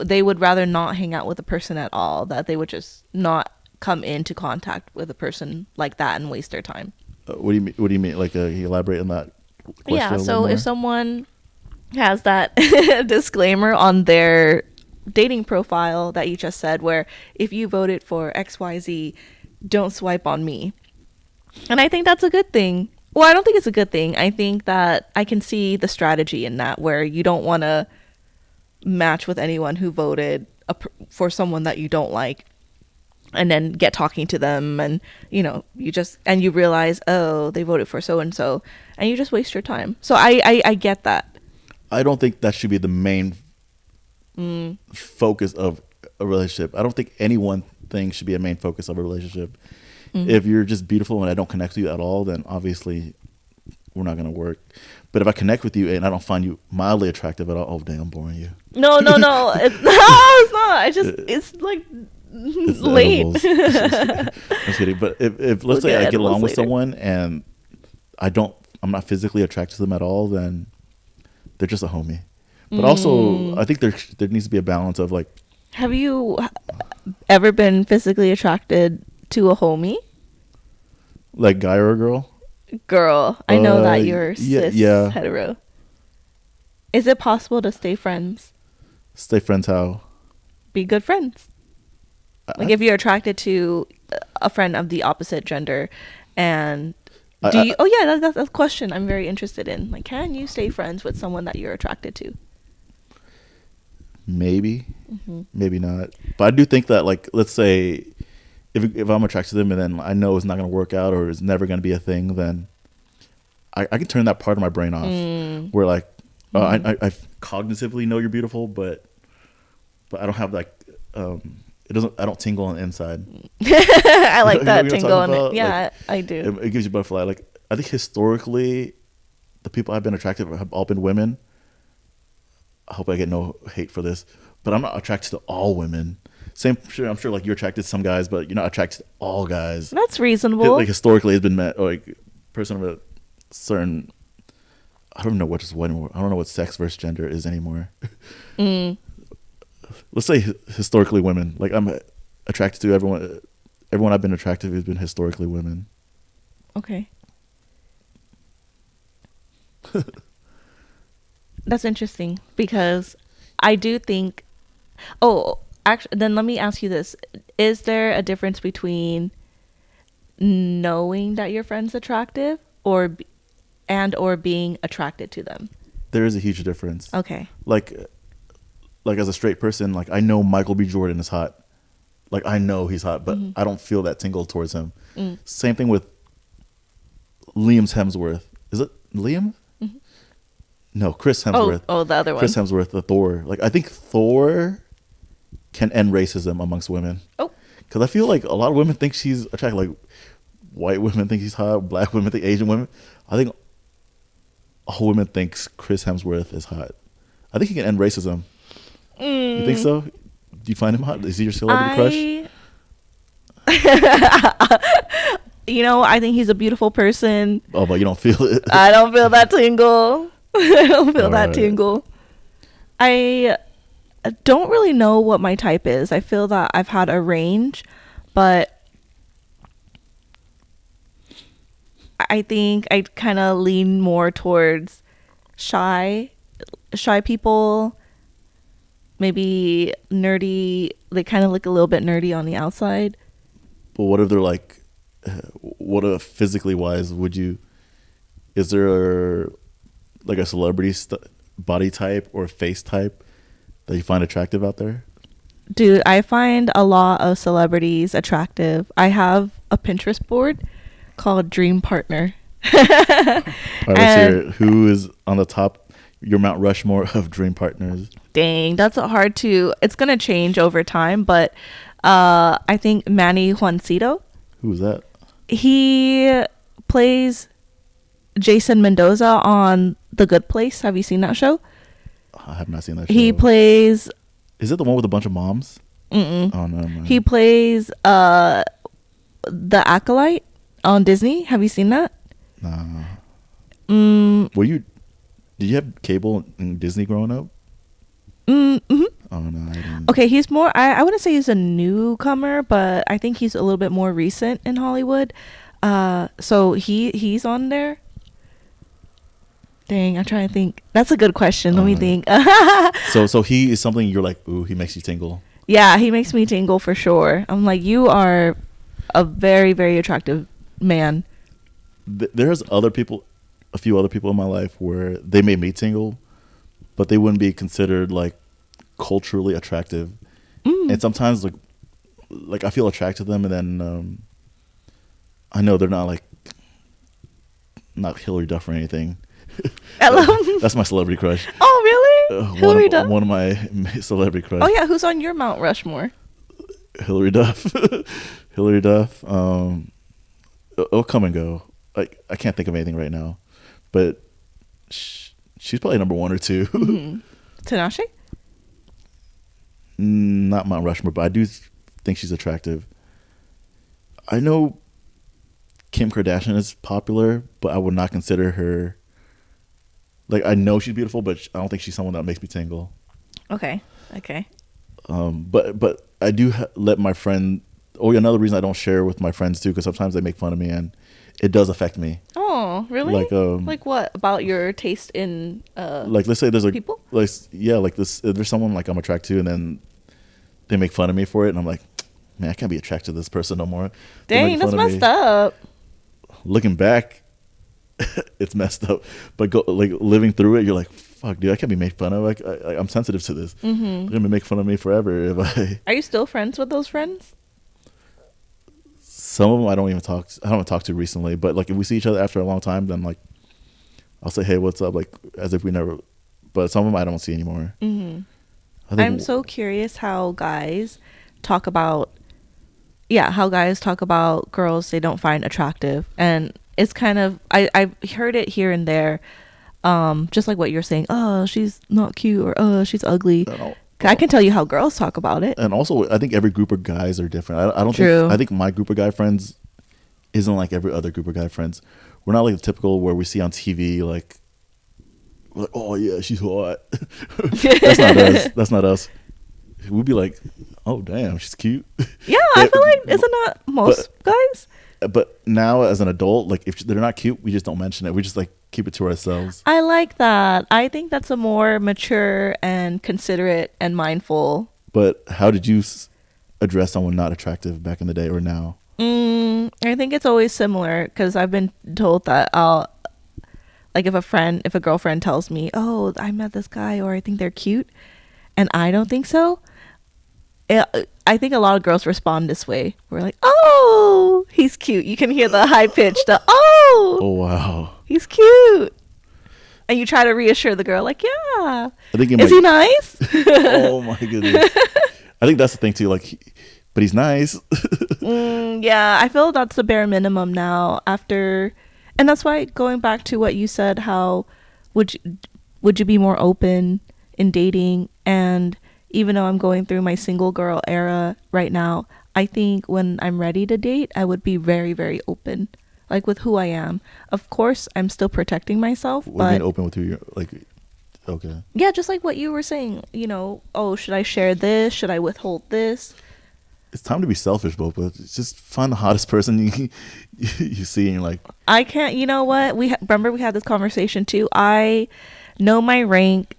They would rather not hang out with a person at all, that they would just not come into contact with a person like that and waste their time. What do you mean? Like, can you elaborate on that question? Yeah, so if someone has that disclaimer on their dating profile that you just said, where if you voted for XYZ, don't swipe on me. And I think that's a good thing. Well, I don't think it's a good thing. I think that I can see the strategy in that, where you don't want to match with anyone who voted for someone that you don't like, and then get talking to them, and you realize, oh, they voted for so and so, and you just waste your time. So I get that. I don't think that should be the main focus of a relationship. I don't think any one thing should be a main focus of a relationship. If you're just beautiful and I don't connect with you at all, then obviously we're not going to work. But if I connect with you and I don't find you mildly attractive at all, oh damn, I'm boring you. No, it's not. It's like it's late. I'm kidding. But if let's say I get along with someone and I'm not physically attracted to them at all, then they're just a homie. But also, I think there needs to be a balance of, like. Have you ever been physically attracted to a homie? Like, guy or a girl? Girl. I know that you're cis yeah. hetero. Is it possible to stay friends? Stay friends how? Be good friends. Like if you're attracted to a friend of the opposite gender, and do you? Oh yeah, that's a question I'm very interested in. Like, can you stay friends with someone that you're attracted to? Maybe, maybe not. But I do think that, like, let's say if I'm attracted to them and then I know it's not going to work out or it's never going to be a thing, then I can turn that part of my brain off. Where like I cognitively know you're beautiful, but I don't have like it doesn't. I don't tingle on the inside. I like that you know tingle on it. about? Yeah, Like, I do. it gives you butterfly. Like I think historically, the people I've been attracted to have all been women. I hope I get no hate for this, but I'm not attracted to all women. I'm sure like you're attracted to some guys, but you're not attracted to all guys. That's reasonable. Like historically, it's been met like person of a certain. I don't know what is what anymore. I don't know what sex versus gender is anymore. Let's say historically women. Like I'm attracted to everyone. Everyone I've been attracted to has been historically women. Okay. That's interesting because I do think. Oh, actually, then let me ask you this: is there a difference between knowing that your friend's attractive, or being attracted to them? There is a huge difference. Okay. Like as a straight person, like I know Michael B. Jordan is hot. Like I know he's hot, but I don't feel that tingle towards him. Same thing with Liam's Hemsworth. Is it Liam? No, Chris Hemsworth. Oh, the other one. Chris Hemsworth, the Thor. Like I think Thor can end racism amongst women. Oh. Because I feel like a lot of women think she's attractive. Like white women think he's hot. Black women think Asian women. I think all women thinks Chris Hemsworth is hot. I think he can end racism. You think so? Do you find him hot? Is he your celebrity crush? You know, I think he's a beautiful person. Oh, but you don't feel it. I don't feel that tingle. I don't feel that Alright. tingle. I don't really know what my type is. I feel that I've had a range, but I think I kind of lean more towards shy people, maybe nerdy. They kind of look a little bit nerdy on the outside. But what if they're like, what if physically wise would you, is there like a celebrity body type or face type that you find attractive out there? Dude, I find a lot of celebrities attractive. I have a Pinterest board called Dream Partner. All right, let's hear it. Who is on the top, your Mount Rushmore of dream partners? Dang, that's hard to. It's gonna change over time, but I think Manny Juancito. Who's that? He plays Jason Mendoza on The Good Place. Have you seen that show? I have not seen that show. He plays. Is it the one with a bunch of moms? Mm-mm. Oh no, man. He plays The Acolyte on Disney. Have you seen that? Nah. Mm. Did you have cable in Disney growing up? Mm-hmm. Oh no, I didn't. Okay, he's more. I wouldn't say he's a newcomer, but I think he's a little bit more recent in Hollywood. So he's on there. Dang, I'm trying to think. That's a good question. Let me think. So he is something you're like, ooh, he makes you tingle. Yeah, he makes me tingle for sure. I'm like, you are a very, very attractive man. There's a few other people in my life where they made me tingle, but they wouldn't be considered like culturally attractive. And sometimes like I feel attracted to them, and then I know they're not Hillary Duff or anything. That's my celebrity crush. Oh, really? Hillary Duff? One of my celebrity crush. Oh, yeah. Who's on your Mount Rushmore? Hillary Duff. Hillary Duff. It'll come and go. Like I can't think of anything right now, but she's probably number 1 or 2. Tinashe? Not Mount Rushmore, but I do think she's attractive. I know Kim Kardashian is popular, but I would not consider her. Like I know she's beautiful, but I don't think she's someone that makes me tingle. Okay. But I do let my friend. Oh, another reason I don't share with my friends too, because sometimes they make fun of me and it does affect me. Oh, Oh, really? Like what about your taste in like let's say there's a people? like yeah, like this there's someone like I'm attracted to, and then they make fun of me for it, and I'm like, man, I can't be attracted to this person no more. Dang, that's messed up. Looking back, it's messed up. But like living through it, you're like, fuck, dude, I can't be made fun of. Like I'm sensitive to this. Mm-hmm. They're gonna make fun of me forever if I. Are you still friends with those friends? Some of them I don't talk to recently, but like if we see each other after a long time, then like I'll say, hey, what's up? Like as if we never. But some of them I don't see anymore. Mm-hmm. I'm so curious how guys talk about girls they don't find attractive, and it's kind of I've heard it here and there, just like what you're saying. Oh, she's not cute, or oh, she's ugly. I can tell you how girls talk about it. And also, I think every group of guys are different. I don't True. think I think my group of guy friends isn't like every other group of guy friends. We're not like the typical where we see on TV like oh yeah, she's hot. That's not us. That's not us. We'd be like, oh damn, she's cute. Yeah, I feel like isn't that most guys? But now as an adult, like if they're not cute, we just don't mention it. We just like keep it to ourselves. I like that. I think that's a more mature and considerate and mindful. But how did you address someone not attractive back in the day or now? I think it's always similar because I've been told that I'll like if a girlfriend tells me, oh, I met this guy or I think they're cute and I don't think so. I think a lot of girls respond this way. We're like, oh, he's cute. You can hear the high pitch, oh wow, he's cute. And you try to reassure the girl, like, yeah. Is he nice? Oh my goodness. I think that's the thing too. Like, but he's nice. Yeah, I feel that's the bare minimum now. And that's why going back to what you said, how would you be more open in dating? And even though I'm going through my single girl era right now, I think when I'm ready to date, I would be very, very open, like with who I am. Of course, I'm still protecting myself. What do you mean open with who you're like? Okay. Yeah, just like what you were saying. Oh, should I share this? Should I withhold this? It's time to be selfish, Bopa. Just find the hottest person you see, and you're like, I can't. You know what? Remember we had this conversation too. I know my rank.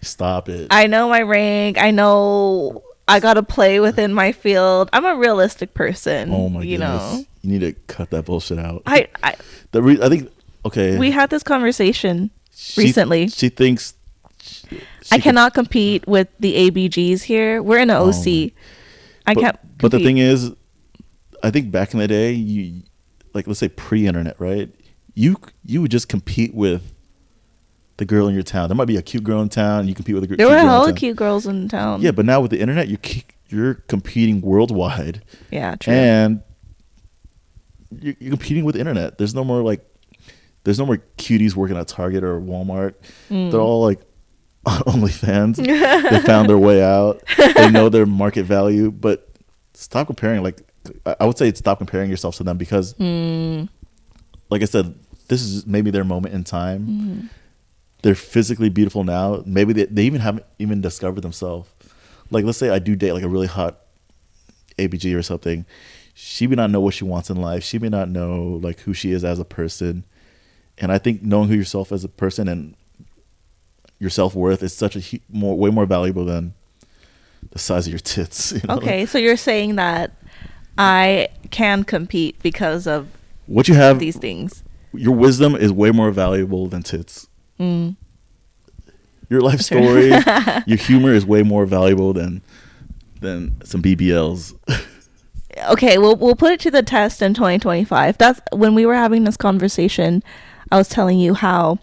Stop it. I know my rank. I know I gotta play within my field. I'm a realistic person. Oh my goodness. You need to cut that bullshit out. I think okay. We had this conversation recently. She thinks I cannot compete with the ABGs here. We're in an OC. I can't compete. But the thing is, I think back in the day, you like let's say pre-internet, right? You would just compete with the girl in your town. There might be a cute girl in town. You compete with a cute girl in town. There were hella cute girls in town. Yeah, but now with the internet, you're competing worldwide. Yeah, true. And you're competing with the internet. There's no more cuties working at Target or Walmart. They're all like on OnlyFans. They found their way out. They know their market value. But stop comparing. Like I would say, stop comparing yourself to them because, like I said, this is maybe their moment in time. They're physically beautiful now. Maybe they even haven't even discovered themselves. Like let's say I do date like a really hot ABG or something. She may not know what she wants in life. She may not know like who she is as a person. And I think knowing who yourself as a person and your self-worth is such way more valuable than the size of your tits. Okay, so you're saying that I can compete because of what you have. These things. Your wisdom is way more valuable than tits. Your life story, your humor is way more valuable than some BBLs. Okay, we'll put it to the test in 2025. That's when we were having this conversation. I was telling you how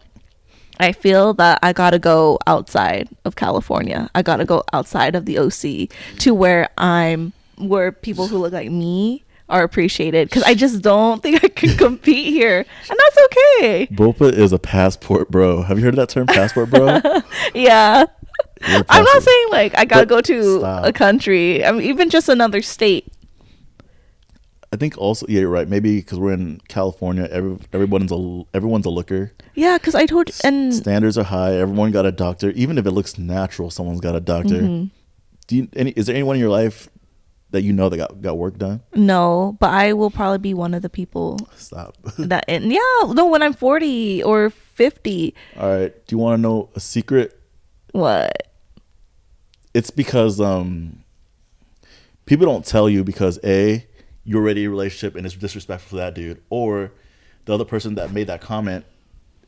I feel that I gotta go outside of California. I gotta go outside of the OC to where people who look like me are appreciated, because I just don't think I can compete here, and that's okay. Bopa is a passport bro. Have you heard of that term, passport bro? Yeah. I'm not saying like I gotta go to a country. I mean, even just another state. I think also, yeah, you're right. Maybe because we're in California, everyone's a looker. Yeah, because I told you, and standards are high. Everyone got a doctor. Even if it looks natural, someone's got a doctor. Is there anyone in your life that you know that got work done? No, but I will probably be one of the people Stop. that, and yeah, no, when I'm 40 or 50. All right. Do you want to know a secret? What? It's because people don't tell you because A, you're already in a relationship and it's disrespectful for that dude, or the other person that made that comment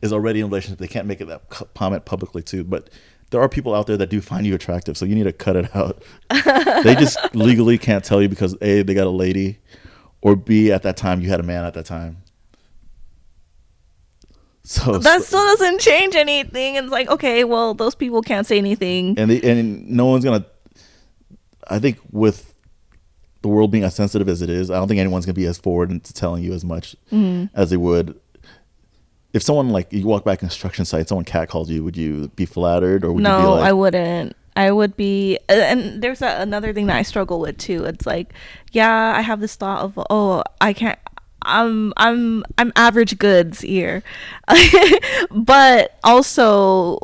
is already in a relationship. They can't make it that comment publicly too. But there are people out there that do find you attractive, so you need to cut it out. They just legally can't tell you because A, they got a lady, or B, at that time you had a man at that time. So That still doesn't change anything. It's like, okay, well, those people can't say anything. and no one's gonna. I think with the world being as sensitive as it is, I don't think anyone's gonna be as forward into telling you as much as they would. If someone like you walk back construction site, someone catcalled you, would you be flattered or would you be No, like, I wouldn't. I would be, and there's another thing that I struggle with too. It's like, yeah, I have this thought of, oh, I can't. I'm average goods here, but also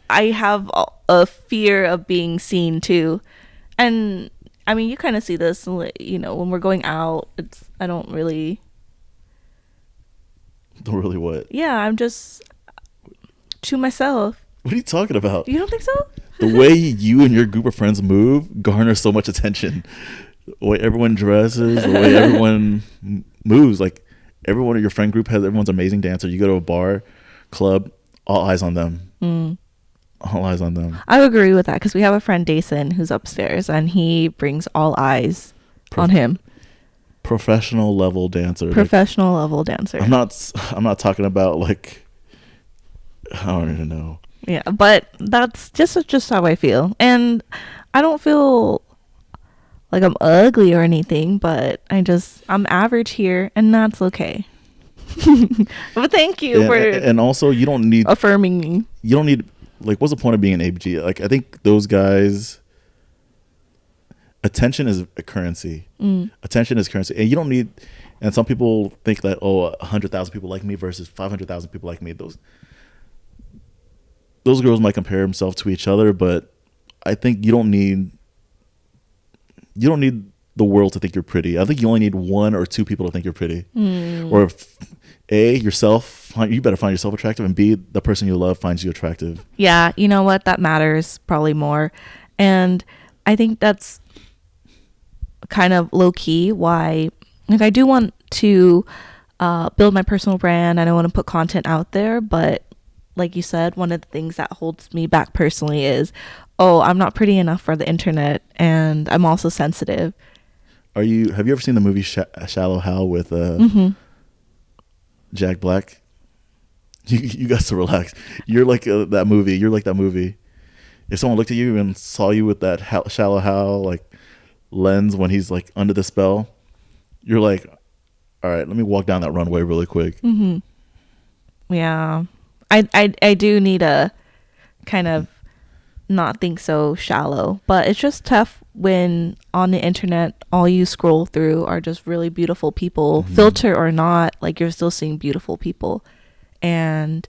I have a fear of being seen too, and I mean, you kind of see this, you know, when we're going out. I don't really. don't really what? Yeah, I'm just to myself. What are you talking about? You don't think so? The way you and your group of friends move garners so much attention. The way everyone dresses, the way everyone moves, like everyone in your friend group has everyone's amazing dancer. You go to a bar, club, all eyes on them. All eyes on them. I agree with that because we have a friend, Dason, who's upstairs, and he brings all eyes on him. Professional level dancer. Professional level dancer. I'm not talking about like I don't even know. Yeah, but that's just how I feel, and I don't feel like I'm ugly or anything, but I'm average here, and that's okay. But thank you for and also you don't need affirming me. You don't need like what's the point of being an ABG? Like I think those guys, attention is a currency. Attention is currency, and you don't need. And some people think that 100,000 people like me versus 500,000 people like me. Those girls might compare themselves to each other, but I think you don't need the world to think you're pretty. I think you only need one or two people to think you're pretty. Or if A, yourself, you better find yourself attractive, and B, the person you love finds you attractive. Yeah, you know what? That matters probably more. And I think that's kind of low key why, like, I do want to build my personal brand and I want to put content out there, but like you said, one of the things that holds me back personally is, I'm not pretty enough for the internet, and I'm also sensitive. Have you ever seen the movie Shallow Hal with Jack Black? You got to relax. You're like that movie. You're like that movie. If someone looked at you and saw you with that Shallow Hal like lens when he's like under the spell, you're like, all right, let me walk down that runway really quick. Yeah. I do need a kind of not think so shallow, but it's just tough when on the internet all you scroll through are just really beautiful people, filter or not, like you're still seeing beautiful people. And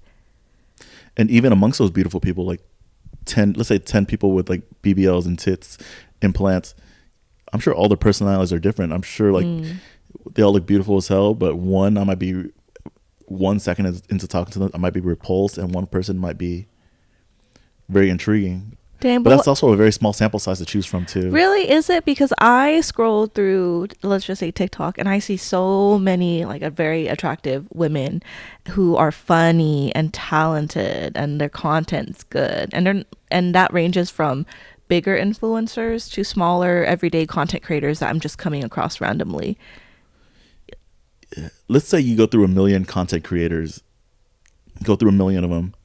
even amongst those beautiful people, like 10 people with like BBLs and tits implants, I'm sure all their personalities are different. I'm sure like they all look beautiful as hell, but I might be 1 second into talking to them, I might be repulsed, and one person might be very intriguing. Damn, but that's also a very small sample size to choose from too. Really, is it? Because I scroll through, let's just say TikTok, and I see so many like a very attractive women who are funny and talented, and their content's good, and that ranges from bigger influencers to smaller everyday content creators that I'm just coming across randomly. Let's say you go through 1 million content creators, go through 1 million of them.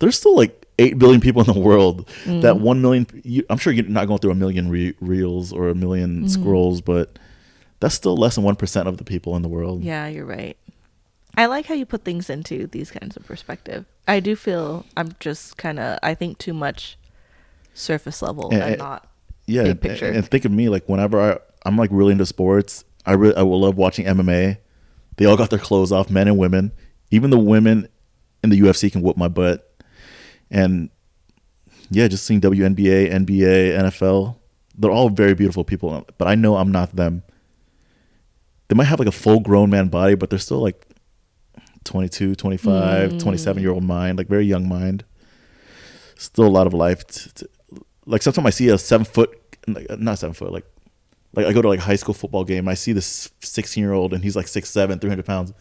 There's still like 8 billion people in the world. That 1 million, I'm sure you're not going through 1 million reels or 1 million scrolls, but that's still less than 1% of the people in the world. Yeah, you're right. I like how you put things into these kinds of perspective. I do feel I'm just kind of, I think too much surface level and not big picture. And think of me, like whenever I'm like really into sports, I will love watching MMA. They all got their clothes off, men and women. Even the women in the UFC can whoop my butt. And yeah, just seeing WNBA, NBA, NFL, they're all very beautiful people, but I know I'm not them. They might have like a full grown man body, but they're still like 22, 25, 27-year-old mind, like very young mind. Still a lot of life. Like sometimes I see a 7 foot, not 7 foot, like I go to like a high school football game. And I see this 16-year-old and he's like 6'7", 300 pounds.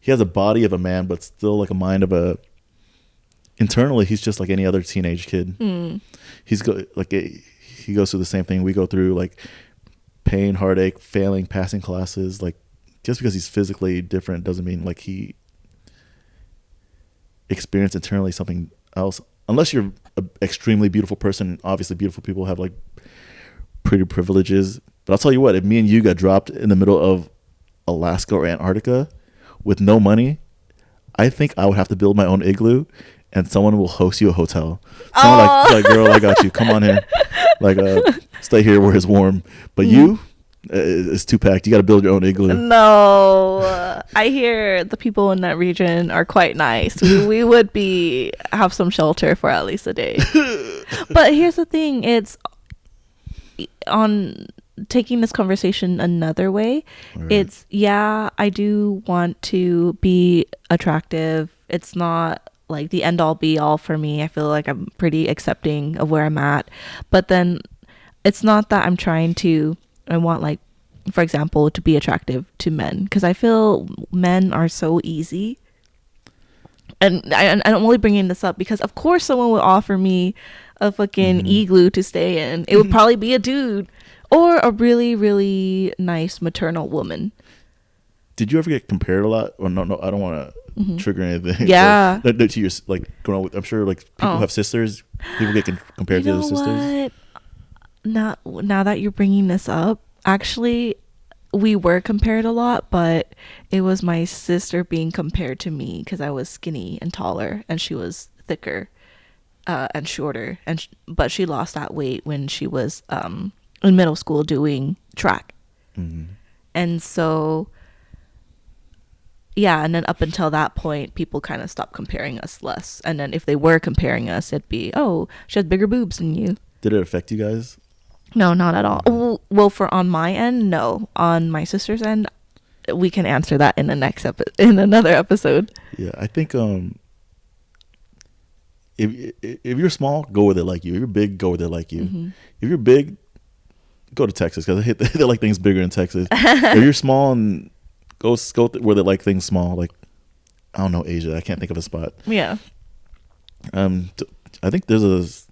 He has a body of a man, but still like a mind of a. Internally, he's just like any other teenage kid. He goes through the same thing we go through, like pain, heartache, failing, passing classes. Like just because he's physically different doesn't mean like he experienced internally something else. Unless you're an extremely beautiful person, obviously beautiful people have like pretty privileges. But I'll tell you what, if me and you got dropped in the middle of Alaska or Antarctica with no money, I think I would have to build my own igloo and someone will host you a hotel. Someone like, girl, I got you. Come on in. Like, stay here where it's warm. But you, it's too packed. You got to build your own igloo. No, I hear the people in that region are quite nice. We would have some shelter for at least a day. But here's the thing: it's on taking this conversation another way. Right. It's I do want to be attractive. It's not like the end all be all for me. I feel like I'm pretty accepting of where I'm at, but then it's not that I want, like, for example, to be attractive to men, because I feel men are so easy. And I'm only bringing this up because of course someone would offer me a fucking igloo to stay in. It would probably be a dude or a really, really nice maternal woman. Did you ever get compared a lot? Or no, I don't want to trigger anything. Yeah. But to your, like, growing up, I'm sure like people who have sisters, people get compared to their sisters. What? Now that you're bringing this up, actually, we were compared a lot, but it was my sister being compared to me because I was skinny and taller, and she was thicker and shorter, but she lost that weight when she was in middle school doing track, and so. Yeah, and then up until that point, people kind of stopped comparing us less. And then if they were comparing us, it'd be, oh, she has bigger boobs than you. Did it affect you guys? No, not at all. Well, for on my end, no. On my sister's end, we can answer that in the next in another episode. Yeah, I think if you're small, go where they like you. If you're big, go where they like you. If you're big, go to Texas because they like things bigger in Texas. If you're small and Go where they like things small. Like, I don't know, Asia. I can't think of a spot. Yeah. I think there's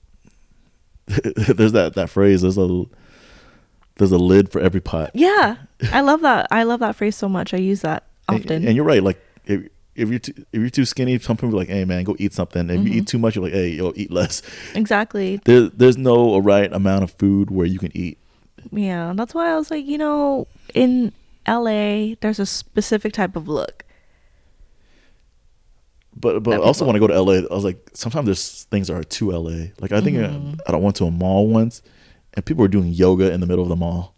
that phrase. There's a lid for every pot. Yeah, I love that. I love that phrase so much. I use that often. And you're right. Like, if you're too skinny, some people are like, hey man, go eat something. If you eat too much, you're like, hey, yo, eat less. Exactly. There's no right amount of food where you can eat. Yeah, that's why I was like, in LA, there's a specific type of look. But I also want to go to LA. I was like, sometimes there's things that are too LA. Like I think I went to a mall once, and people were doing yoga in the middle of the mall.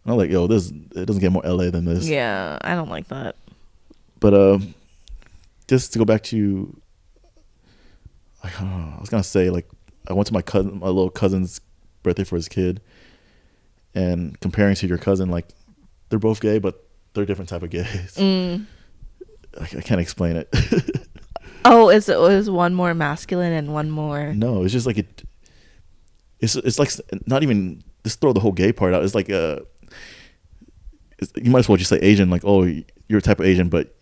And I'm like, yo, it doesn't get more LA than this. Yeah, I don't like that. But just to go back to, I don't know, I was gonna say, like, I went to my little cousin's birthday for his kid, and comparing to your cousin, like, they're both gay, but they're different type of gays. I can't explain it. Oh, is one more masculine and one more? No, it's just like it's like not even, just throw the whole gay part out. It's like you might as well just say Asian. Like, oh, you're a type of Asian, but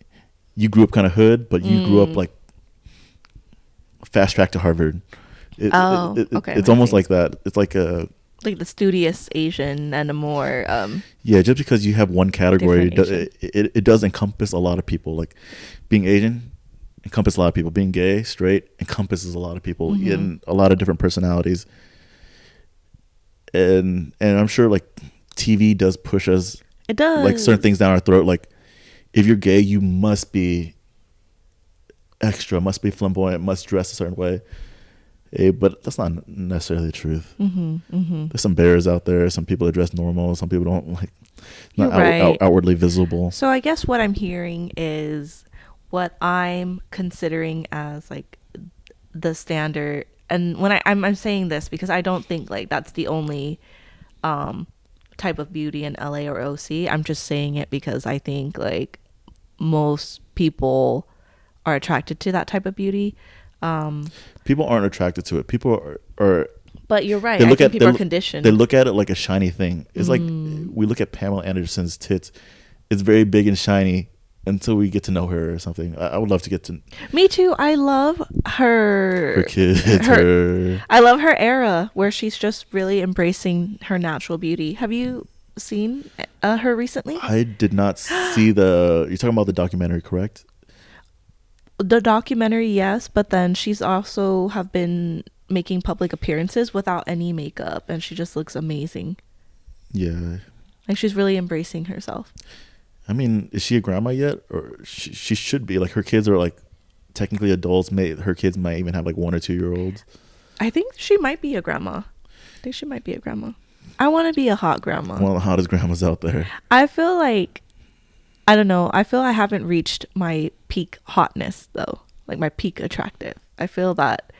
you grew up kind of hood, but you grew up like fast track to Harvard. Okay. It's almost like that. It's like the studious Asian and a more yeah, just because you have one category, it does encompass a lot of people. Like being Asian encompasses a lot of people. Being gay, straight encompasses a lot of people in a lot of different personalities. And I'm sure like TV does push us. It does. Like certain things down our throat. Like if you're gay, you must be extra, must be flamboyant, must dress a certain way. But that's not necessarily the truth. There's some bears out there. Some people that dress normal. Some people don't, like, not outwardly visible. So I guess what I'm hearing is what I'm considering as like the standard. And when I'm saying this because I don't think like that's the only type of beauty in LA or OC. I'm just saying it because I think like most people are attracted to that type of beauty. People aren't attracted to it. People are But you're right. they I look think at people they, are conditioned. they look at it like a shiny thing. It's like we look at Pamela Anderson's tits. It's very big and shiny until we get to know her or something. I would love to get to Me too. I love her kids. I love her era where she's just really embracing her natural beauty. Have you seen her recently? I did not see the. You're talking about the documentary, correct? The documentary, yes, but then she's also have been making public appearances without any makeup, and she just looks amazing. Yeah. Like she's really embracing herself. I mean, is she a grandma yet? Or she should be. Like her kids are like technically adults. Her kids might even have like 1 or 2 year olds. I think she might be a grandma. I think she might be a grandma. I want to be a hot grandma. One of the hottest grandmas out there. I feel like, I don't know. I feel I haven't reached my peak hotness though. Like my peak attractive. I feel that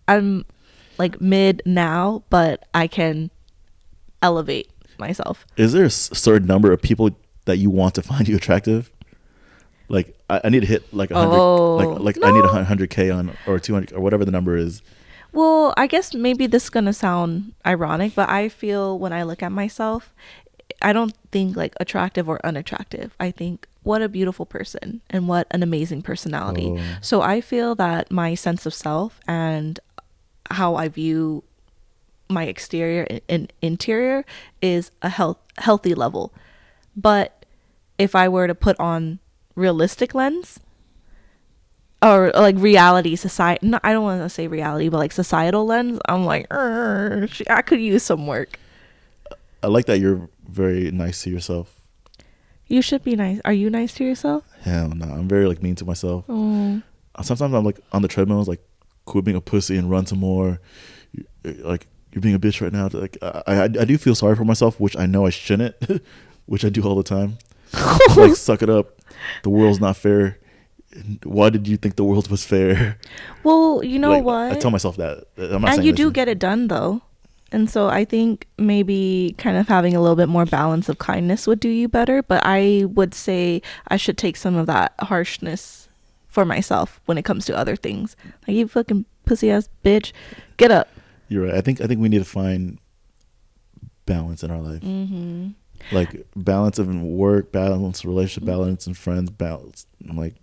I'm like mid now, but I can elevate myself. Is there a certain number of people that you want to find you attractive? Like I need to hit like 100. Like no. I need 100K on or 200 or whatever the number is. Well, I guess maybe this is going to sound ironic, but I feel when I look at myself, I don't think like attractive or unattractive. I think what a beautiful person and what an amazing personality. Oh. So I feel that my sense of self and how I view my exterior and interior is a healthy level. But if I were to put on realistic lens, or like reality society, no, I don't want to say reality, but like societal lens, I'm like, I could use some work. I like that you're very nice to yourself. You should be nice. Are you nice to yourself? Hell no, I'm very like mean to myself. Oh. Sometimes I'm like on the treadmill, it's like quit being a pussy and run some more. Like you're being a bitch right now. Like I do feel sorry for myself, which I know I shouldn't, which I do all the time. Like suck it up. The world's not fair. Why did you think the world was fair? Well, you know like, what? I tell myself that. I'm not and saying you this do is- get it done though. And so I think maybe kind of having a little bit more balance of kindness would do you better. But I would say I should take some of that harshness for myself when it comes to other things. Like, you fucking pussy ass bitch, get up. You're right. I think we need to find balance in our life. Mm-hmm. Like balance in work, balance relationship, balance in friends, balance like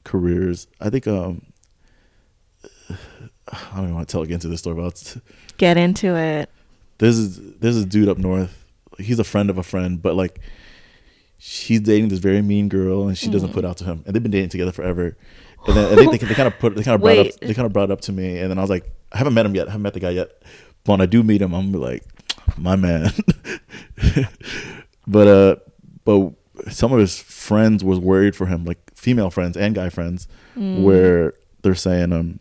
careers. I think I don't even want to get into this story, but Get into it. there's a dude up north. He's a friend of a friend, but like she's dating this very mean girl, and she doesn't put out to him, and they've been dating together forever. And then I think they kind of brought up to me, and then I was like, I haven't met him yet. I haven't met the guy yet. But when I do meet him, I'm like, my man. But some of his friends was worried for him, like female friends and guy friends, where they're saying,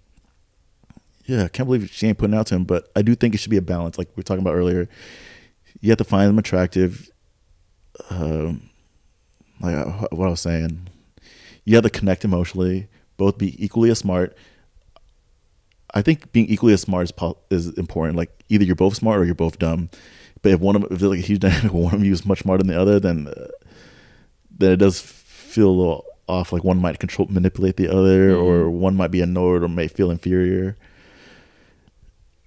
yeah, I can't believe she ain't putting out to him. But I do think it should be a balance, like we were talking about earlier. You have to find them attractive. Like what I was saying, you have to connect emotionally. Both be equally as smart. I think being equally as smart is important. Like either you're both smart or you're both dumb. But if there's like a huge dynamic, one of you is much smarter than the other, then it does feel a little off. Like one might manipulate the other, or one might be annoyed or may feel inferior.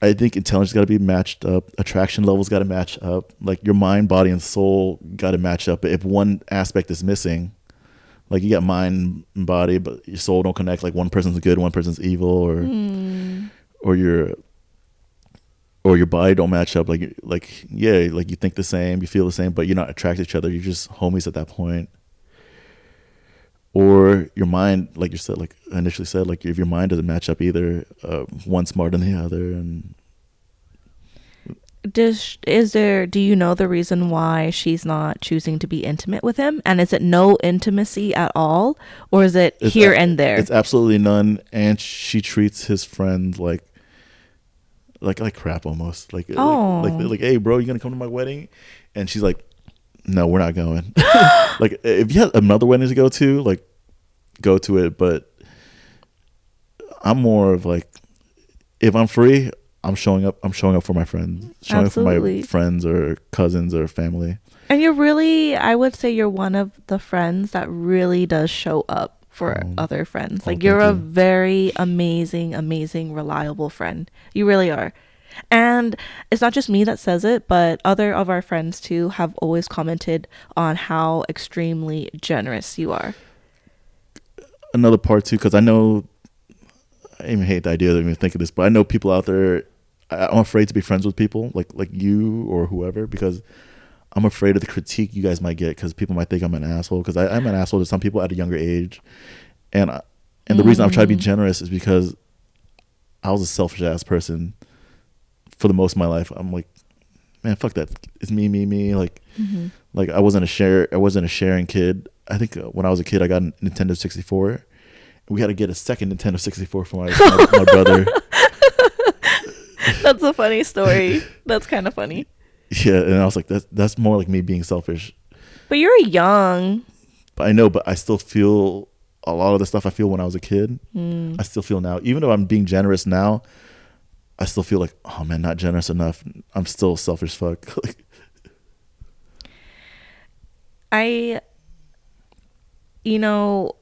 I think intelligence got to be matched up. Attraction levels got to match up. Like your mind, body, and soul got to match up. But if one aspect is missing, like you got mind and body, but your soul don't connect. Like one person's good, one person's evil, or your body don't match up. Like yeah, like you think the same, you feel the same, but you're not attracted to each other. You're just homies at that point. Or your mind, like you said, like I initially said, like if your mind doesn't match up either, one's smarter than the other, and do you know the reason why she's not choosing to be intimate with him? And is it no intimacy at all, or is it here and there? It's absolutely none. And she treats his friend like crap almost. Like hey bro, you gonna come to my wedding? And she's like, no, we're not going. Like if you have another wedding to go to, like go to it. But I'm more of like, if I'm free, I'm showing up. I'm showing up for my friends, showing Absolutely. up for my friends or cousins or family. And you're really, I would say you're one of the friends that really does show up for other friends. Like, you're a Thank you. very amazing, amazing, reliable friend. You really are. And it's not just me that says it, but other of our friends too have always commented on how extremely generous you are. Another part too, because I know I even hate the idea of even thinking this, but I know people out there. I'm afraid to be friends with people like you or whoever, because I'm afraid of the critique you guys might get, because people might think I'm an asshole, because I'm an asshole to some people at a younger age, and the reason I'm trying to be generous is because I was a selfish ass person for the most of my life. I'm like, man, fuck that. It's me. Like, like I wasn't a sharing kid. I think when I was a kid, I got a Nintendo 64. We had to get a second Nintendo 64 for my brother. That's a funny story. That's kind of funny. Yeah, and I was like, that's more like me being selfish. But you're young. But I know, but I still feel a lot of the stuff I feel when I was a kid. I still feel now, even though I'm being generous now. I still feel like, oh man, not generous enough. I'm still selfish fuck. I, you know,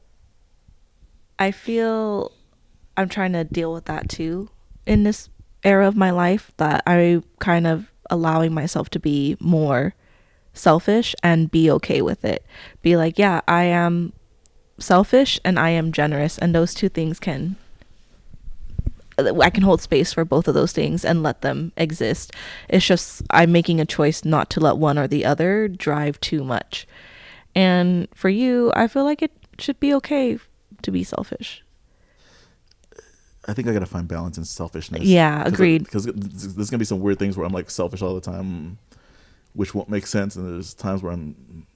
I feel I'm trying to deal with that too in this era of my life, that I kind of allowing myself to be more selfish and be okay with it. Be like, yeah, I am selfish and I am generous, and those two things I can hold space for both of those things and let them exist. It's just I'm making a choice not to let one or the other drive too much. And for you, I feel like it should be okay to be selfish. I think I gotta find balance in selfishness. Yeah, agreed. Because there's gonna be some weird things where I'm like selfish all the time, which won't make sense, and there's times where I'm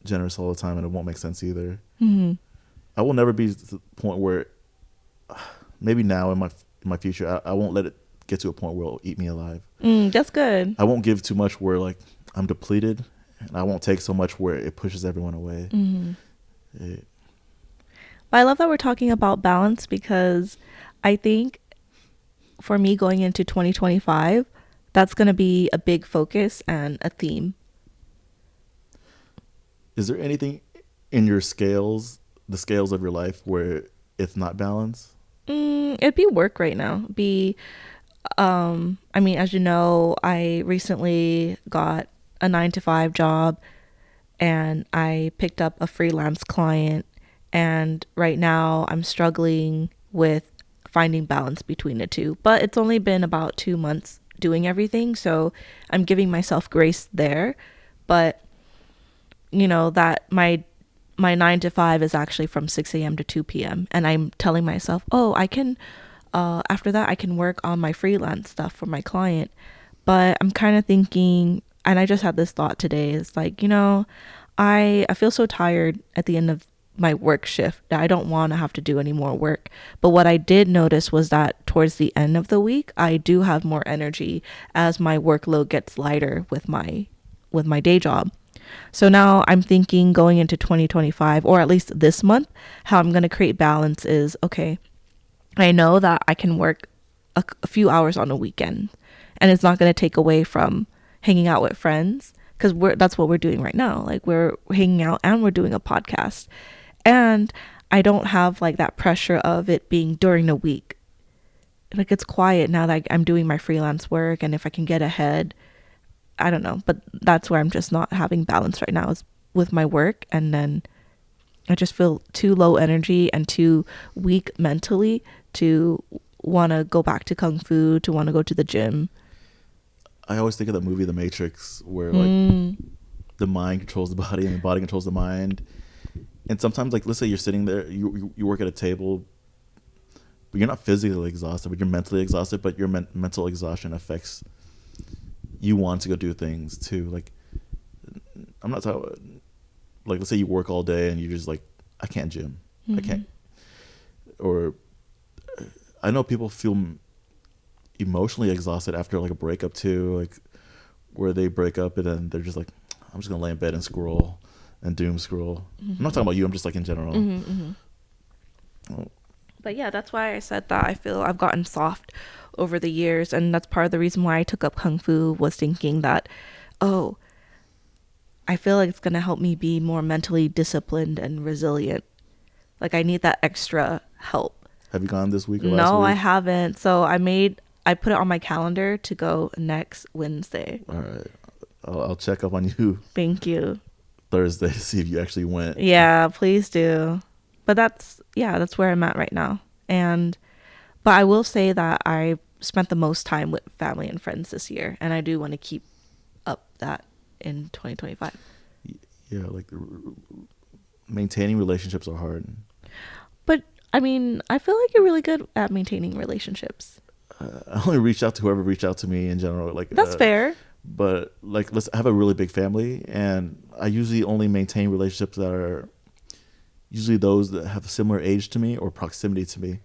generous all the time, and it won't make sense either. I will never be to the point where, maybe now in my future, I won't let it get to a point where it'll eat me alive. That's good. I won't give too much where like I'm depleted, and I won't take so much where it pushes everyone away. But I love that we're talking about balance, because I think for me going into 2025, that's going to be a big focus and a theme. Is there anything in your scales, the scales of your life, where it's not balanced? It'd be work right now. I mean, as you know, I recently got a 9 to 5 job, and I picked up a freelance client, and right now I'm struggling with finding balance between the two. But it's only been about 2 months doing everything, so I'm giving myself grace there. But you know that my 9 to 5 is actually from 6 a.m. to 2 p.m. and I'm telling myself, oh, I can after that I can work on my freelance stuff for my client. But I'm kind of thinking, and I just had this thought today, it's like, I feel so tired at the end of my work shift that I don't want to have to do any more work. But what I did notice was that towards the end of the week, I do have more energy as my workload gets lighter with my day job. So now I'm thinking going into 2025, or at least this month, how I'm going to create balance is, okay, I know that I can work a few hours on a weekend, and it's not going to take away from hanging out with friends, because that's what we're doing right now. Like, we're hanging out and we're doing a podcast, and I don't have like that pressure of it being during the week. Like, it's quiet now that I'm doing my freelance work, and if I can get ahead, I don't know, but that's where I'm just not having balance right now, is with my work. And then I just feel too low energy and too weak mentally to want to go back to Kung Fu, to want to go to the gym. I always think of the movie The Matrix, where like the mind controls the body and the body controls the mind. And sometimes, like, let's say you're sitting there, you work at a table, but you're not physically exhausted, but you're mentally exhausted, but your mental exhaustion affects you want to go do things too. Like, I'm not talking about, like, let's say you work all day and you're just like, I can't gym. I can't. Or I know people feel emotionally exhausted after like a breakup too, like where they break up and then they're just like, I'm just gonna lay in bed and scroll and doom scroll. I'm not talking about you, I'm just like in general. But yeah, that's why I said that I feel I've gotten soft over the years, and that's part of the reason why I took up kung fu, was thinking that, oh, I feel like it's going to help me be more mentally disciplined and resilient. Like I need that extra help. Have you gone this week or last No, week? I haven't. So I put it on my calendar to go next Wednesday. All right. I'll check up on you Thank you. Thursday to see if you actually went. Yeah, please do. But that's where I'm at right now. But I will say that I spent the most time with family and friends this year, and I do want to keep up that in 2025. Yeah, like maintaining relationships are hard. But I mean, I feel like you're really good at maintaining relationships. I only reach out to whoever reached out to me in general. Like That's fair. But like, I have a really big family, and I usually only maintain relationships that are usually those that have a similar age to me or proximity to me.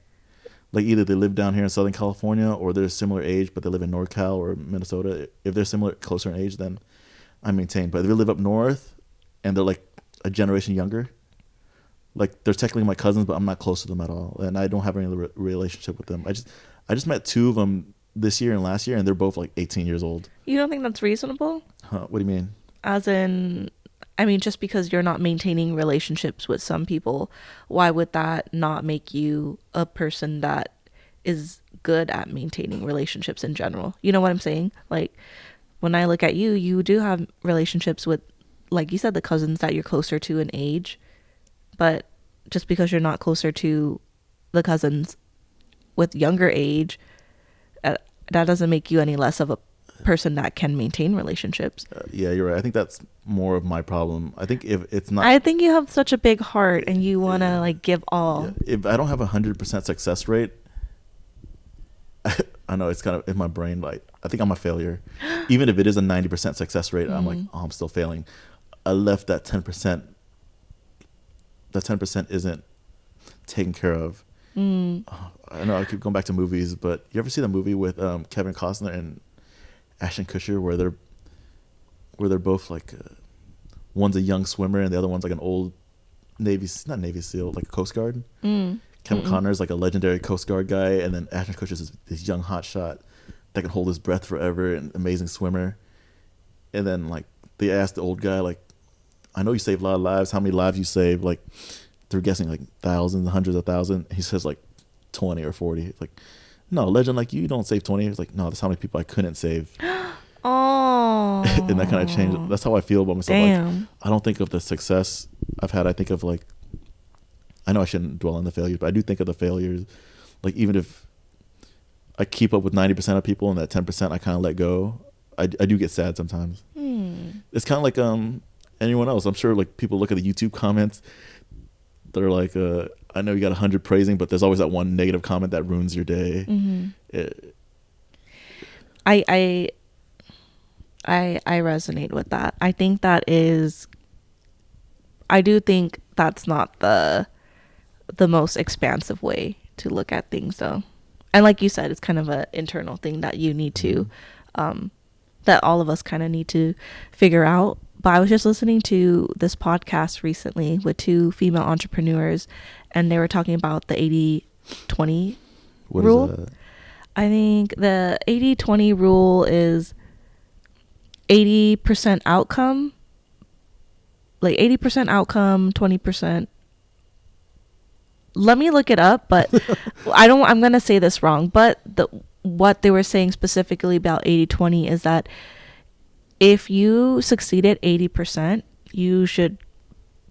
Like either they live down here in Southern California, or they're a similar age but they live in NorCal or Minnesota. If they're similar, closer in age, then I maintain. But if they live up north and they're like a generation younger, like they're technically my cousins, but I'm not close to them at all, and I don't have any relationship with them. I just met two of them this year and last year, and they're both like 18 years old. You don't think that's reasonable? Huh, what do you mean? As in, I mean, just because you're not maintaining relationships with some people, why would that not make you a person that is good at maintaining relationships in general? You know what I'm saying? Like, when I look at you, you do have relationships with, like you said, the cousins that you're closer to in age. But just because you're not closer to the cousins with younger age, that doesn't make you any less of a person that can maintain relationships. Yeah, you're right. I think that's more of my problem. I think if it's not, I think you have such a big heart and you want to like give all. yeah, if I don't have 100% success rate, I know it's kind of in my brain. Like I think I'm a failure, even if it is a 90% success rate. I'm like, oh, I'm still failing. I left that 10%. That 10% isn't taken care of. I know I keep going back to movies, but you ever see the movie with Kevin Costner and Ashton Kutcher where they're both like one's a young swimmer and the other one's like an old not Navy SEAL, like Coast Guard. Kevin Costner is like a legendary Coast Guard guy, and then Ashton Kutcher is this young hotshot that can hold his breath forever and amazing swimmer. And then like they asked the old guy, like, I know you saved a lot of lives. How many lives you saved? Like they're guessing like thousands, hundreds of thousands. He says like 20 or 40. It's like, no, a legend like you don't save 20. It's like, no, that's how many people I couldn't save. Oh. And that kind of changed. That's how I feel about myself. Damn. Like, I don't think of the success I've had. I think of like, I know I shouldn't dwell on the failures, but I do think of the failures. Like even if I keep up with 90% of people and that 10% I kind of let go, I do get sad sometimes. It's kind of like anyone else. I'm sure like people look at the YouTube comments. They're like, I know you got 100 praising, but there's always that one negative comment that ruins your day. I resonate with that. I think I do think that's not the most expansive way to look at things though. And like you said, it's kind of an internal thing that you need to, that all of us kind of need to figure out. But I was just listening to this podcast recently with two female entrepreneurs, and they were talking about the 80-20 rule. Is that? I think the 80-20 rule is 80% outcome, like 80% outcome, 20%. Let me look it up, but I'm going to say this wrong, but what they were saying specifically about 80-20 is that if you succeed at 80%, you should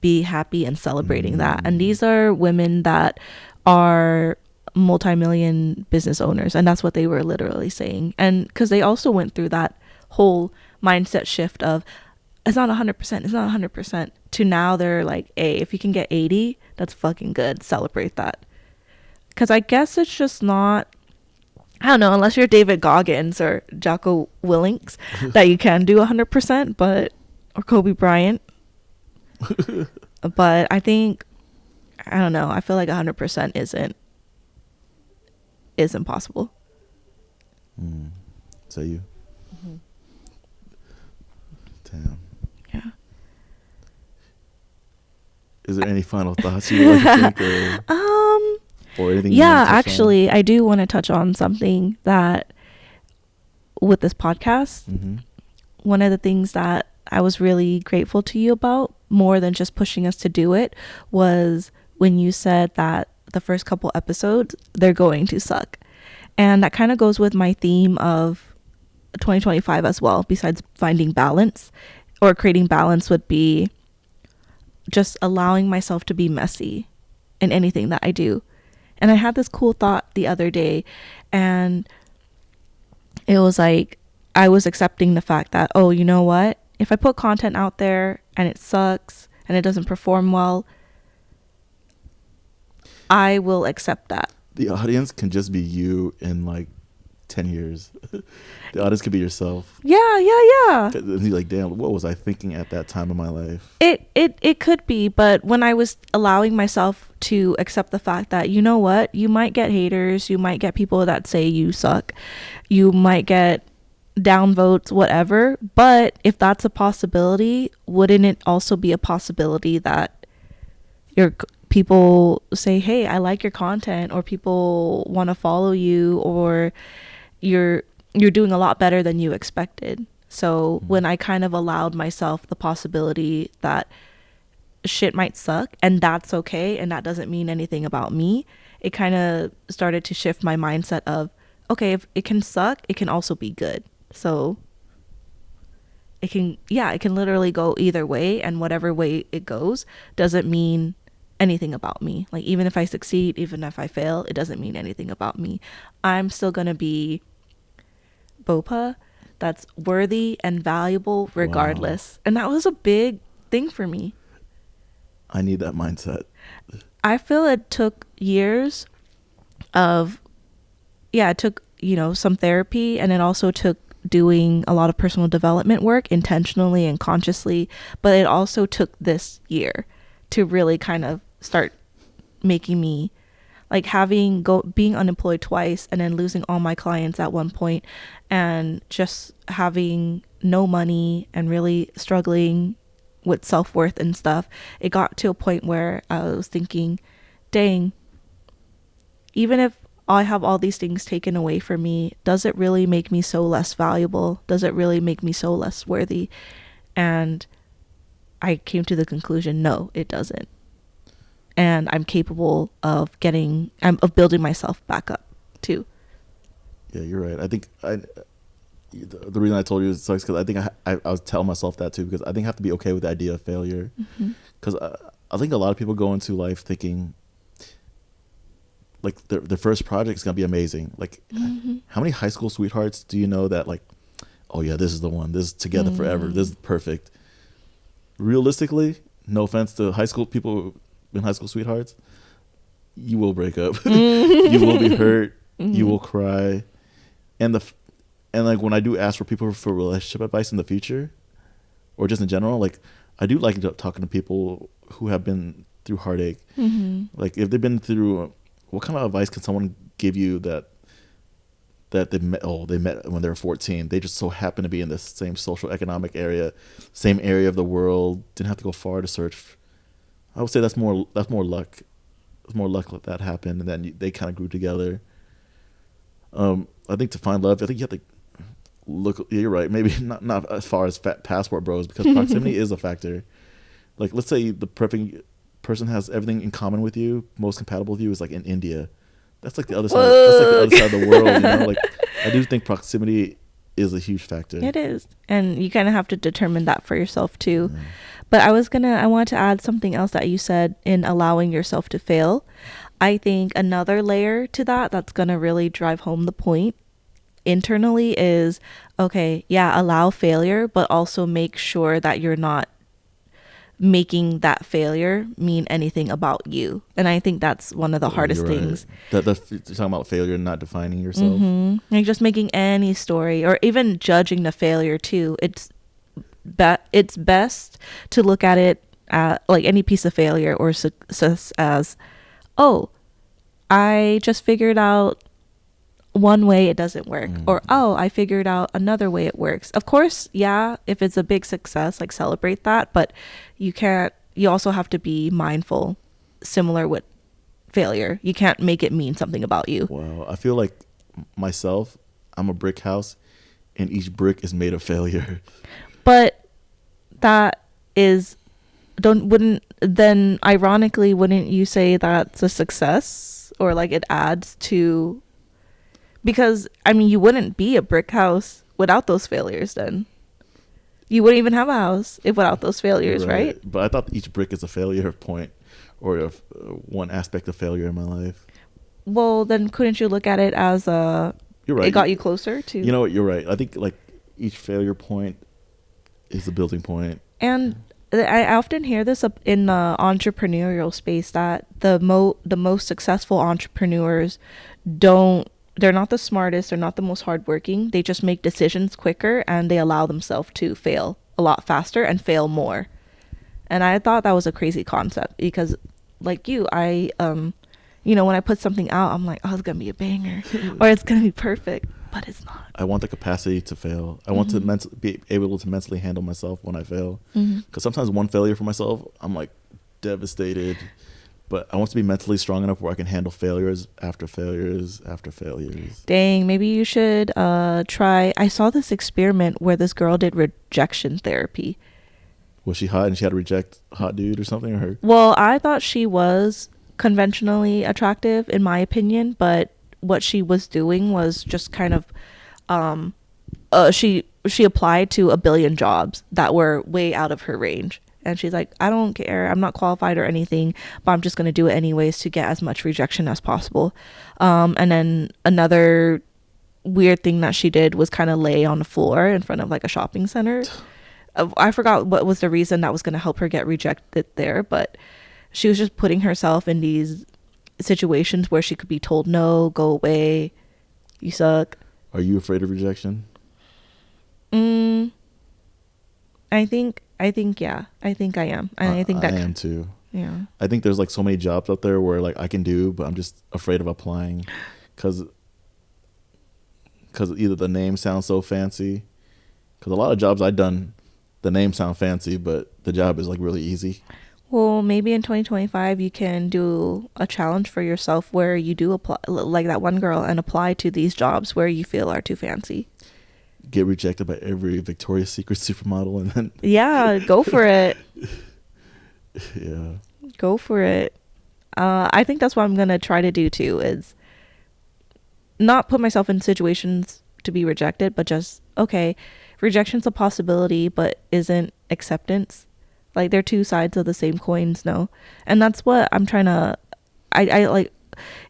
be happy and celebrating that. And these are women that are multi-million business owners, and that's what they were literally saying. And because they also went through that whole mindset shift of it's not 100%, it's not 100%, to now they're like, hey, if you can get 80, that's fucking good, celebrate that. Because I guess it's just not, I don't know, unless you're David Goggins or Jocko Willink, that you can do 100%, or Kobe Bryant. But I think, I don't know, I feel like 100% isn't possible. Is that you? Damn. Yeah. Is there any final thoughts you would like to think? Or? or anything you Yeah, want to touch actually, I do want to touch on something that with this podcast, on? one of the things that I was really grateful to you about, more than just pushing us to do it, was when you said that the first couple episodes, they're going to suck. And that kind of goes with my theme of 2025 as well, besides finding balance or creating balance, would be just allowing myself to be messy in anything that I do. And I had this cool thought the other day, and it was like I was accepting the fact that, oh, you know what? If I put content out there and it sucks and it doesn't perform well, I will accept that. The audience can just be you in like 10 years. The audience could be yourself. Yeah. And you're like, damn, what was I thinking at that time of my life? It could be, but when I was allowing myself to accept the fact that, you know what, you might get haters, you might get people that say you suck, you might get downvotes, whatever, but if that's a possibility, wouldn't it also be a possibility that your people say, hey, I like your content, or people want to follow you, or you're doing a lot better than you expected. So when I kind of allowed myself the possibility that shit might suck and that's okay and that doesn't mean anything about me, it kind of started to shift my mindset of, okay, if it can suck, it can also be good. So it can literally go either way, and whatever way it goes doesn't mean anything about me. Like, even if I succeed, even if I fail, it doesn't mean anything about me. I'm still gonna be Bopa that's worthy and valuable regardless. Wow. And that was a big thing for me. I need that mindset. I feel it took years of, it took, some therapy, and it also took doing a lot of personal development work intentionally and consciously, but it also took this year to really kind of start making me, like, being unemployed twice and then losing all my clients at one point, and just having no money and really struggling with self-worth and stuff. It got to a point where I was thinking, dang, even if I have all these things taken away from me, does it really make me so less valuable? Does it really make me so less worthy? And I came to the conclusion, no, it doesn't. And I'm capable of building myself back up too. Yeah, you're right. I think the reason I told you it sucks because I think I was telling myself that too, because I think I have to be okay with the idea of failure. Because I think a lot of people go into life thinking like their first project is gonna be amazing. Like, how many high school sweethearts do you know that, like, oh yeah, this is the one. This is together forever. This is perfect. Realistically, no offense to high school people in high school sweethearts, you will break up. You will be hurt. You will cry. And like when I do ask for people for relationship advice in the future, or just in general, like, I do like talking to people who have been through heartache. Like, if they've been through, what kind of advice can someone give you that they met when they were 14? They just so happen to be in the same social economic area, same area of the world, didn't have to go far to search. I would say that's more luck. It's more luck that happened, and then they kind of grew together. I think to find love, I think you have to look. You're right. Maybe not as far as passport bros, because proximity is a factor. Like, let's say the perfect person has everything in common with you, most compatible with you is like in India. That's like the other side. That's like the other side of the world. Like, I do think proximity is a huge factor. It is, and you kind of have to determine that for yourself too. Yeah. But I want to add something else that you said in allowing yourself to fail. I think another layer to that's gonna really drive home the point internally is, okay, yeah, allow failure, but also make sure that you're not making that failure mean anything about you. And I think that's one of the hardest things. You're talking about failure and not defining yourself. Like, just making any story or even judging the failure too. It's best to look at it like any piece of failure or success as, oh, I just figured out one way it doesn't work, or oh, I figured out another way it works. Of course, yeah, if it's a big success, like, celebrate that, but you also have to be mindful, similar with failure. You can't make it mean something about you. Wow. I feel like myself, I'm a brick house, and each brick is made of failure. But that is wouldn't then ironically wouldn't you say that's a success, or like it adds to, because I mean you wouldn't be a brick house without those failures. Then you wouldn't even have a house if without those failures, right? But I thought each brick is a failure point, or one aspect of failure in my life. Well, then couldn't you look at it as You're right. It got you closer to. You know what? You're right. I think like each failure point is a building point. And I often hear this up in the entrepreneurial space, that the most successful entrepreneurs they're not the smartest, they're not the most hardworking. They just make decisions quicker, and they allow themselves to fail a lot faster and fail more. And I thought that was a crazy concept, because like I when I put something out, I'm like, oh, it's gonna be a banger or it's gonna be perfect, but it's not. I want the capacity to fail. I want to be able to mentally handle myself when I fail. Because sometimes one failure for myself, I'm like devastated. But I want to be mentally strong enough where I can handle failures after failures after failures. Dang, maybe you should try. I saw this experiment where this girl did rejection therapy. Was she hot and she had to reject a hot dude or something? Or her? Well, I thought she was conventionally attractive, in my opinion, but what she was doing was just kind of she applied to a billion jobs that were way out of her range. And she's like, I don't care, I'm not qualified or anything, but I'm just going to do it anyways to get as much rejection as possible. And then another weird thing that she did was kind of lay on the floor in front of like a shopping center. I forgot what was the reason that was going to help her get rejected there, but she was just putting herself in these situations where she could be told, no, go away, you suck. Are you afraid of rejection? I think yeah. I think I am. And I think that I am too. Yeah. I think there's like so many jobs out there where like I can do, but I'm just afraid of applying because either the name sounds so fancy. Because a lot of jobs I've done, the name sound fancy, but the job is like really easy. Well, maybe in 2025 you can do a challenge for yourself where you do apply, like that one girl, and apply to these jobs where you feel are too fancy. Get rejected by every Victoria's Secret supermodel, and then yeah, go for it. Yeah, go for it. I think that's what I'm gonna try to do too, is not put myself in situations to be rejected, but just, okay, rejection's a possibility, but isn't acceptance. Like, they're two sides of the same coins, no? And that's what I'm trying to, I like,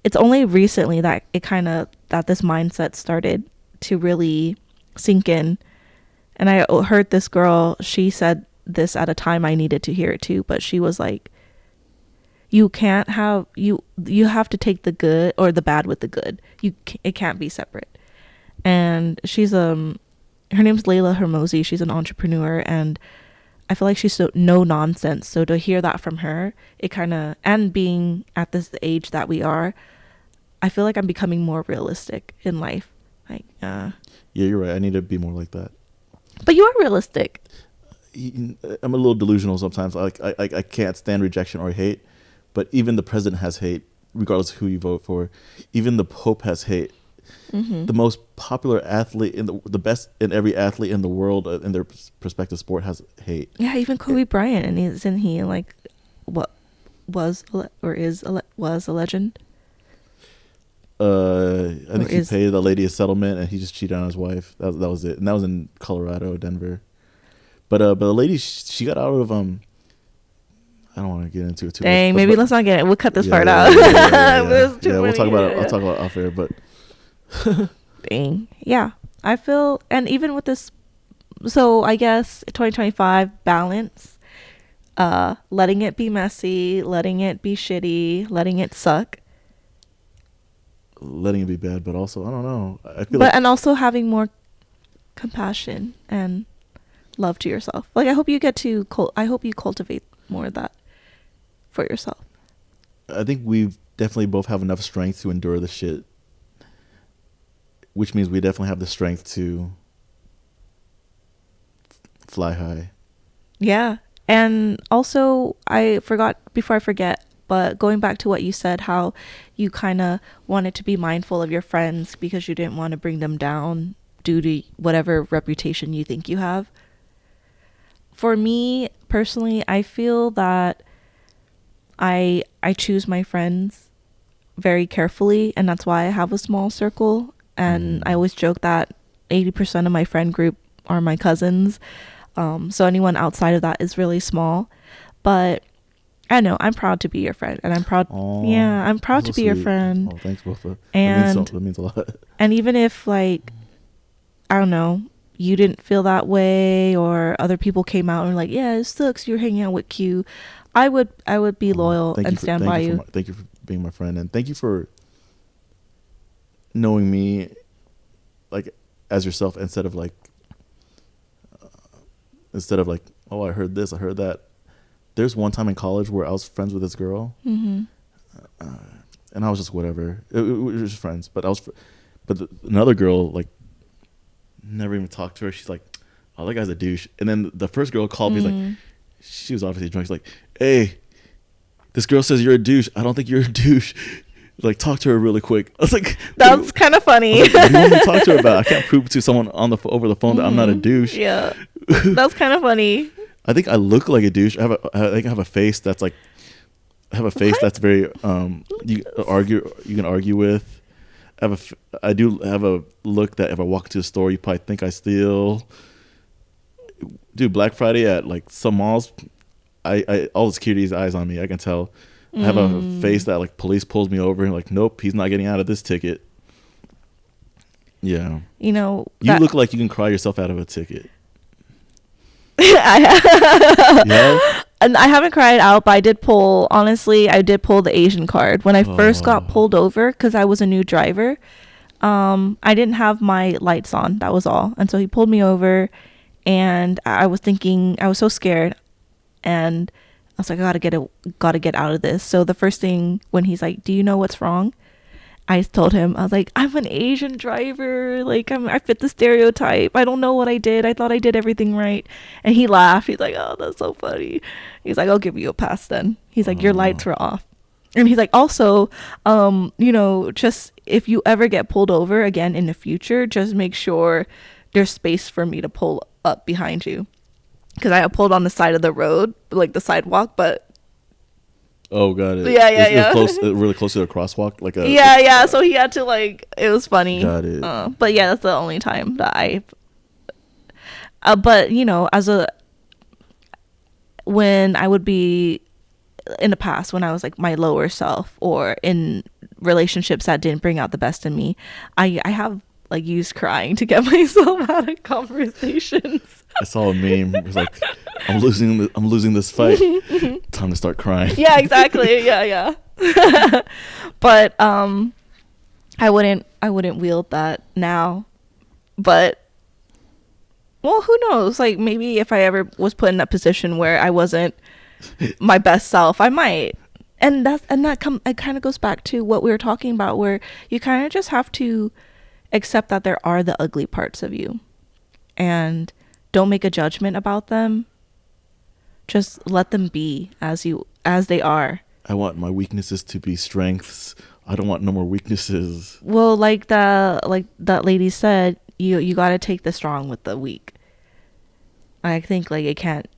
it's only recently that that this mindset started to really sink in. And I heard this girl, she said this at a time I needed to hear it too, but she was like, you can't have, you have to take the good or the bad with the good. It can't be separate. And she's her name's Layla Hermosi. She's an entrepreneur, and I feel like she's so no nonsense. So to hear that from her, it kind of, and being at this age that we are, I feel like I'm becoming more realistic in life. Like, yeah, you're right. I need to be more like that. But you are realistic. I'm a little delusional sometimes. I can't stand rejection or hate, but even the president has hate, regardless of who you vote for. Even the Pope has hate. Mm-hmm. The most popular athlete the best in every athlete in the world in their respective sport has hate. Yeah, even Kobe Bryant, and isn't he like what was a legend? I think he paid the lady a settlement, and he just cheated on his wife. That was it, and that was in Colorado, Denver. But the lady, she got out of I don't want to get into it too much. Dang, maybe let's not get it. We'll cut this part out. Yeah, we'll talk about it. I'll talk about it off air, but. Dang. Yeah, I feel, and even with this, so I guess 2025 balance, letting it be messy, letting it be shitty, letting it suck, letting it be bad, but also I don't know, I feel and also having more compassion and love to yourself. Like, I hope you cultivate more of that for yourself. I think we definitely both have enough strength to endure the shit, which means we definitely have the strength to fly high. Yeah. And also, before I forget, But going back to what you said, how you kind of wanted to be mindful of your friends because you didn't want to bring them down due to whatever reputation you think you have. For me personally, I feel that I choose my friends very carefully, and that's why I have a small circle. And I always joke that 80% of my friend group are my cousins. So anyone outside of that is really small. But I know I'm proud to be your friend, and I'm proud. Aww, yeah, I'm proud to be your sweet. friend. Oh, thanks, Bofa. And That means a lot. and even if, like, I don't know, you didn't feel that way, or other people came out and were like, yeah, it sucks you're hanging out with Q, I would be loyal and stand by you. Thank you for being my friend, and thank you for knowing me, like, as yourself, instead of like, oh, I heard this, I heard that. There's one time in college where I was friends with this girl, and I was just whatever. We were just friends, but another girl, like, never even talked to her. She's like, oh, that guy's a douche. And then the first girl called me, like, she was obviously drunk. She's like, hey, this girl says you're a douche. I don't think you're a douche. Like, talk to her really quick. I was like, that's kind of funny. Like, what do you want me to talk to her about? I can't prove to someone over the phone that I'm not a douche. Yeah, that's kind of funny. I think I look like a douche. I think I have a face that's like, that's very you can argue with. I do have a look that if I walk into a store, you probably think I steal. Dude, Black Friday at like some malls, I all the security's eyes on me. I can tell. I have a face that like police pulls me over and like, nope, he's not getting out of this ticket. Yeah. You know, you look like you can cry yourself out of a ticket. Yeah. And I haven't cried out, but I did pull the Asian card when I first got pulled over because I was a new driver. I didn't have my lights on, that was all. And so he pulled me over, and I was so scared, and I was like, I gotta get out of this. So the first thing, when he's like, do you know what's wrong? I told him, I was like, I'm an Asian driver. Like, I fit the stereotype. I don't know what I did. I thought I did everything right. And he laughed. He's like, oh, that's so funny. He's like, I'll give you a pass then. He's like, your lights were off. And he's like, also, just if you ever get pulled over again in the future, just make sure there's space for me to pull up behind you. Because I pulled on the side of the road, like the sidewalk, but... Oh, got it. Yeah. It was really close to the crosswalk, like a. Yeah. So he had to, like, it was funny. Got it. But yeah, that's the only time that I've. But when I would be in the past, when I was like my lower self, or in relationships that didn't bring out the best in me, I have like used crying to get myself out of conversations. I saw a meme. It was like, I'm losing this fight. Time to start crying. Yeah, exactly. Yeah. But I wouldn't wield that now. But well, who knows? Like, maybe if I ever was put in that position where I wasn't my best self, I might. And it kind of goes back to what we were talking about, where you kind of just have to accept that there are the ugly parts of you, and don't make a judgment about them. Just let them be as they are. I want my weaknesses to be strengths. I don't want no more weaknesses. Well, like that lady said, you got to take the strong with the weak. I think, like, it can't.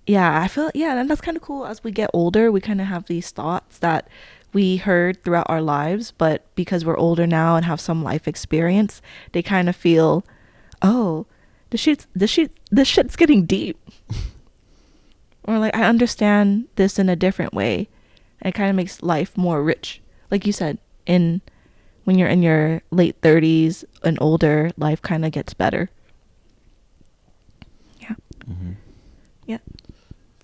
Yeah, I feel, yeah, and that's kind of cool. As we get older, we kind of have these thoughts that we heard throughout our lives, but because we're older now and have some life experience, they kind of feel, oh, this shit's getting deep. Or like, I understand this in a different way. And it kind of makes life more rich. Like you said, when you're in your late 30s and older, life kind of gets better. Yeah. Mm-hmm. Yeah.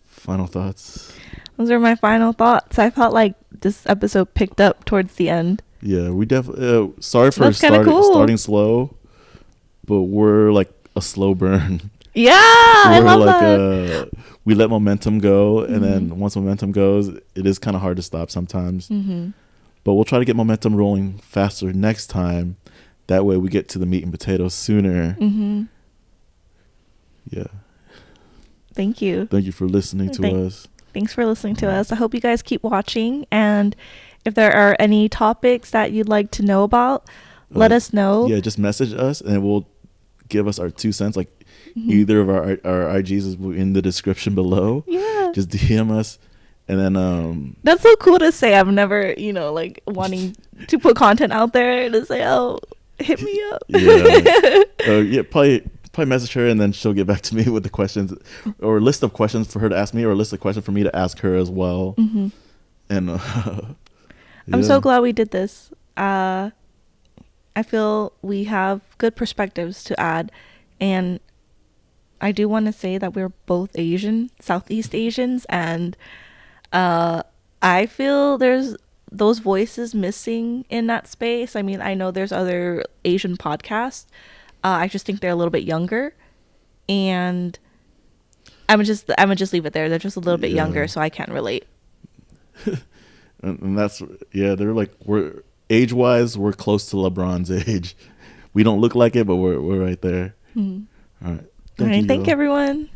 Final thoughts. Those are my final thoughts. I felt like this episode picked up towards the end. Yeah, we definitely. Sorry for cool. starting slow, but we're like a slow burn. Yeah, I love that. We let momentum go, and then once momentum goes, it is kind of hard to stop sometimes. Mm-hmm. But we'll try to get momentum rolling faster next time. That way we get to the meat and potatoes sooner. Mm-hmm. Yeah. Thank you. Thank you for listening to us. Thanks for listening to us. I hope you guys keep watching. And if there are any topics that you'd like to know about, let us know. Yeah, just message us and we'll give us our 2 cents. Like either of our IGs is in the description below. Yeah. Just DM us. And then that's so cool to say. I've never, like wanting to put content out there to say, oh, hit me up. Yeah. Probably message her and then she'll get back to me with the questions or a list of questions for her to ask me or a list of questions for me to ask her as well. And I'm so glad we did this. I feel we have good perspectives to add, and I do want to say that we're both Asian, Southeast Asians, and I feel there's those voices missing in that space. I mean, I know there's other Asian podcasts. I just think they're a little bit younger, and I'm gonna just leave it there. They're just a little bit younger, so I can't relate. and that's they're like, we're age-wise, we're close to LeBron's age. We don't look like it, but we're right there. All right. Thank you everyone.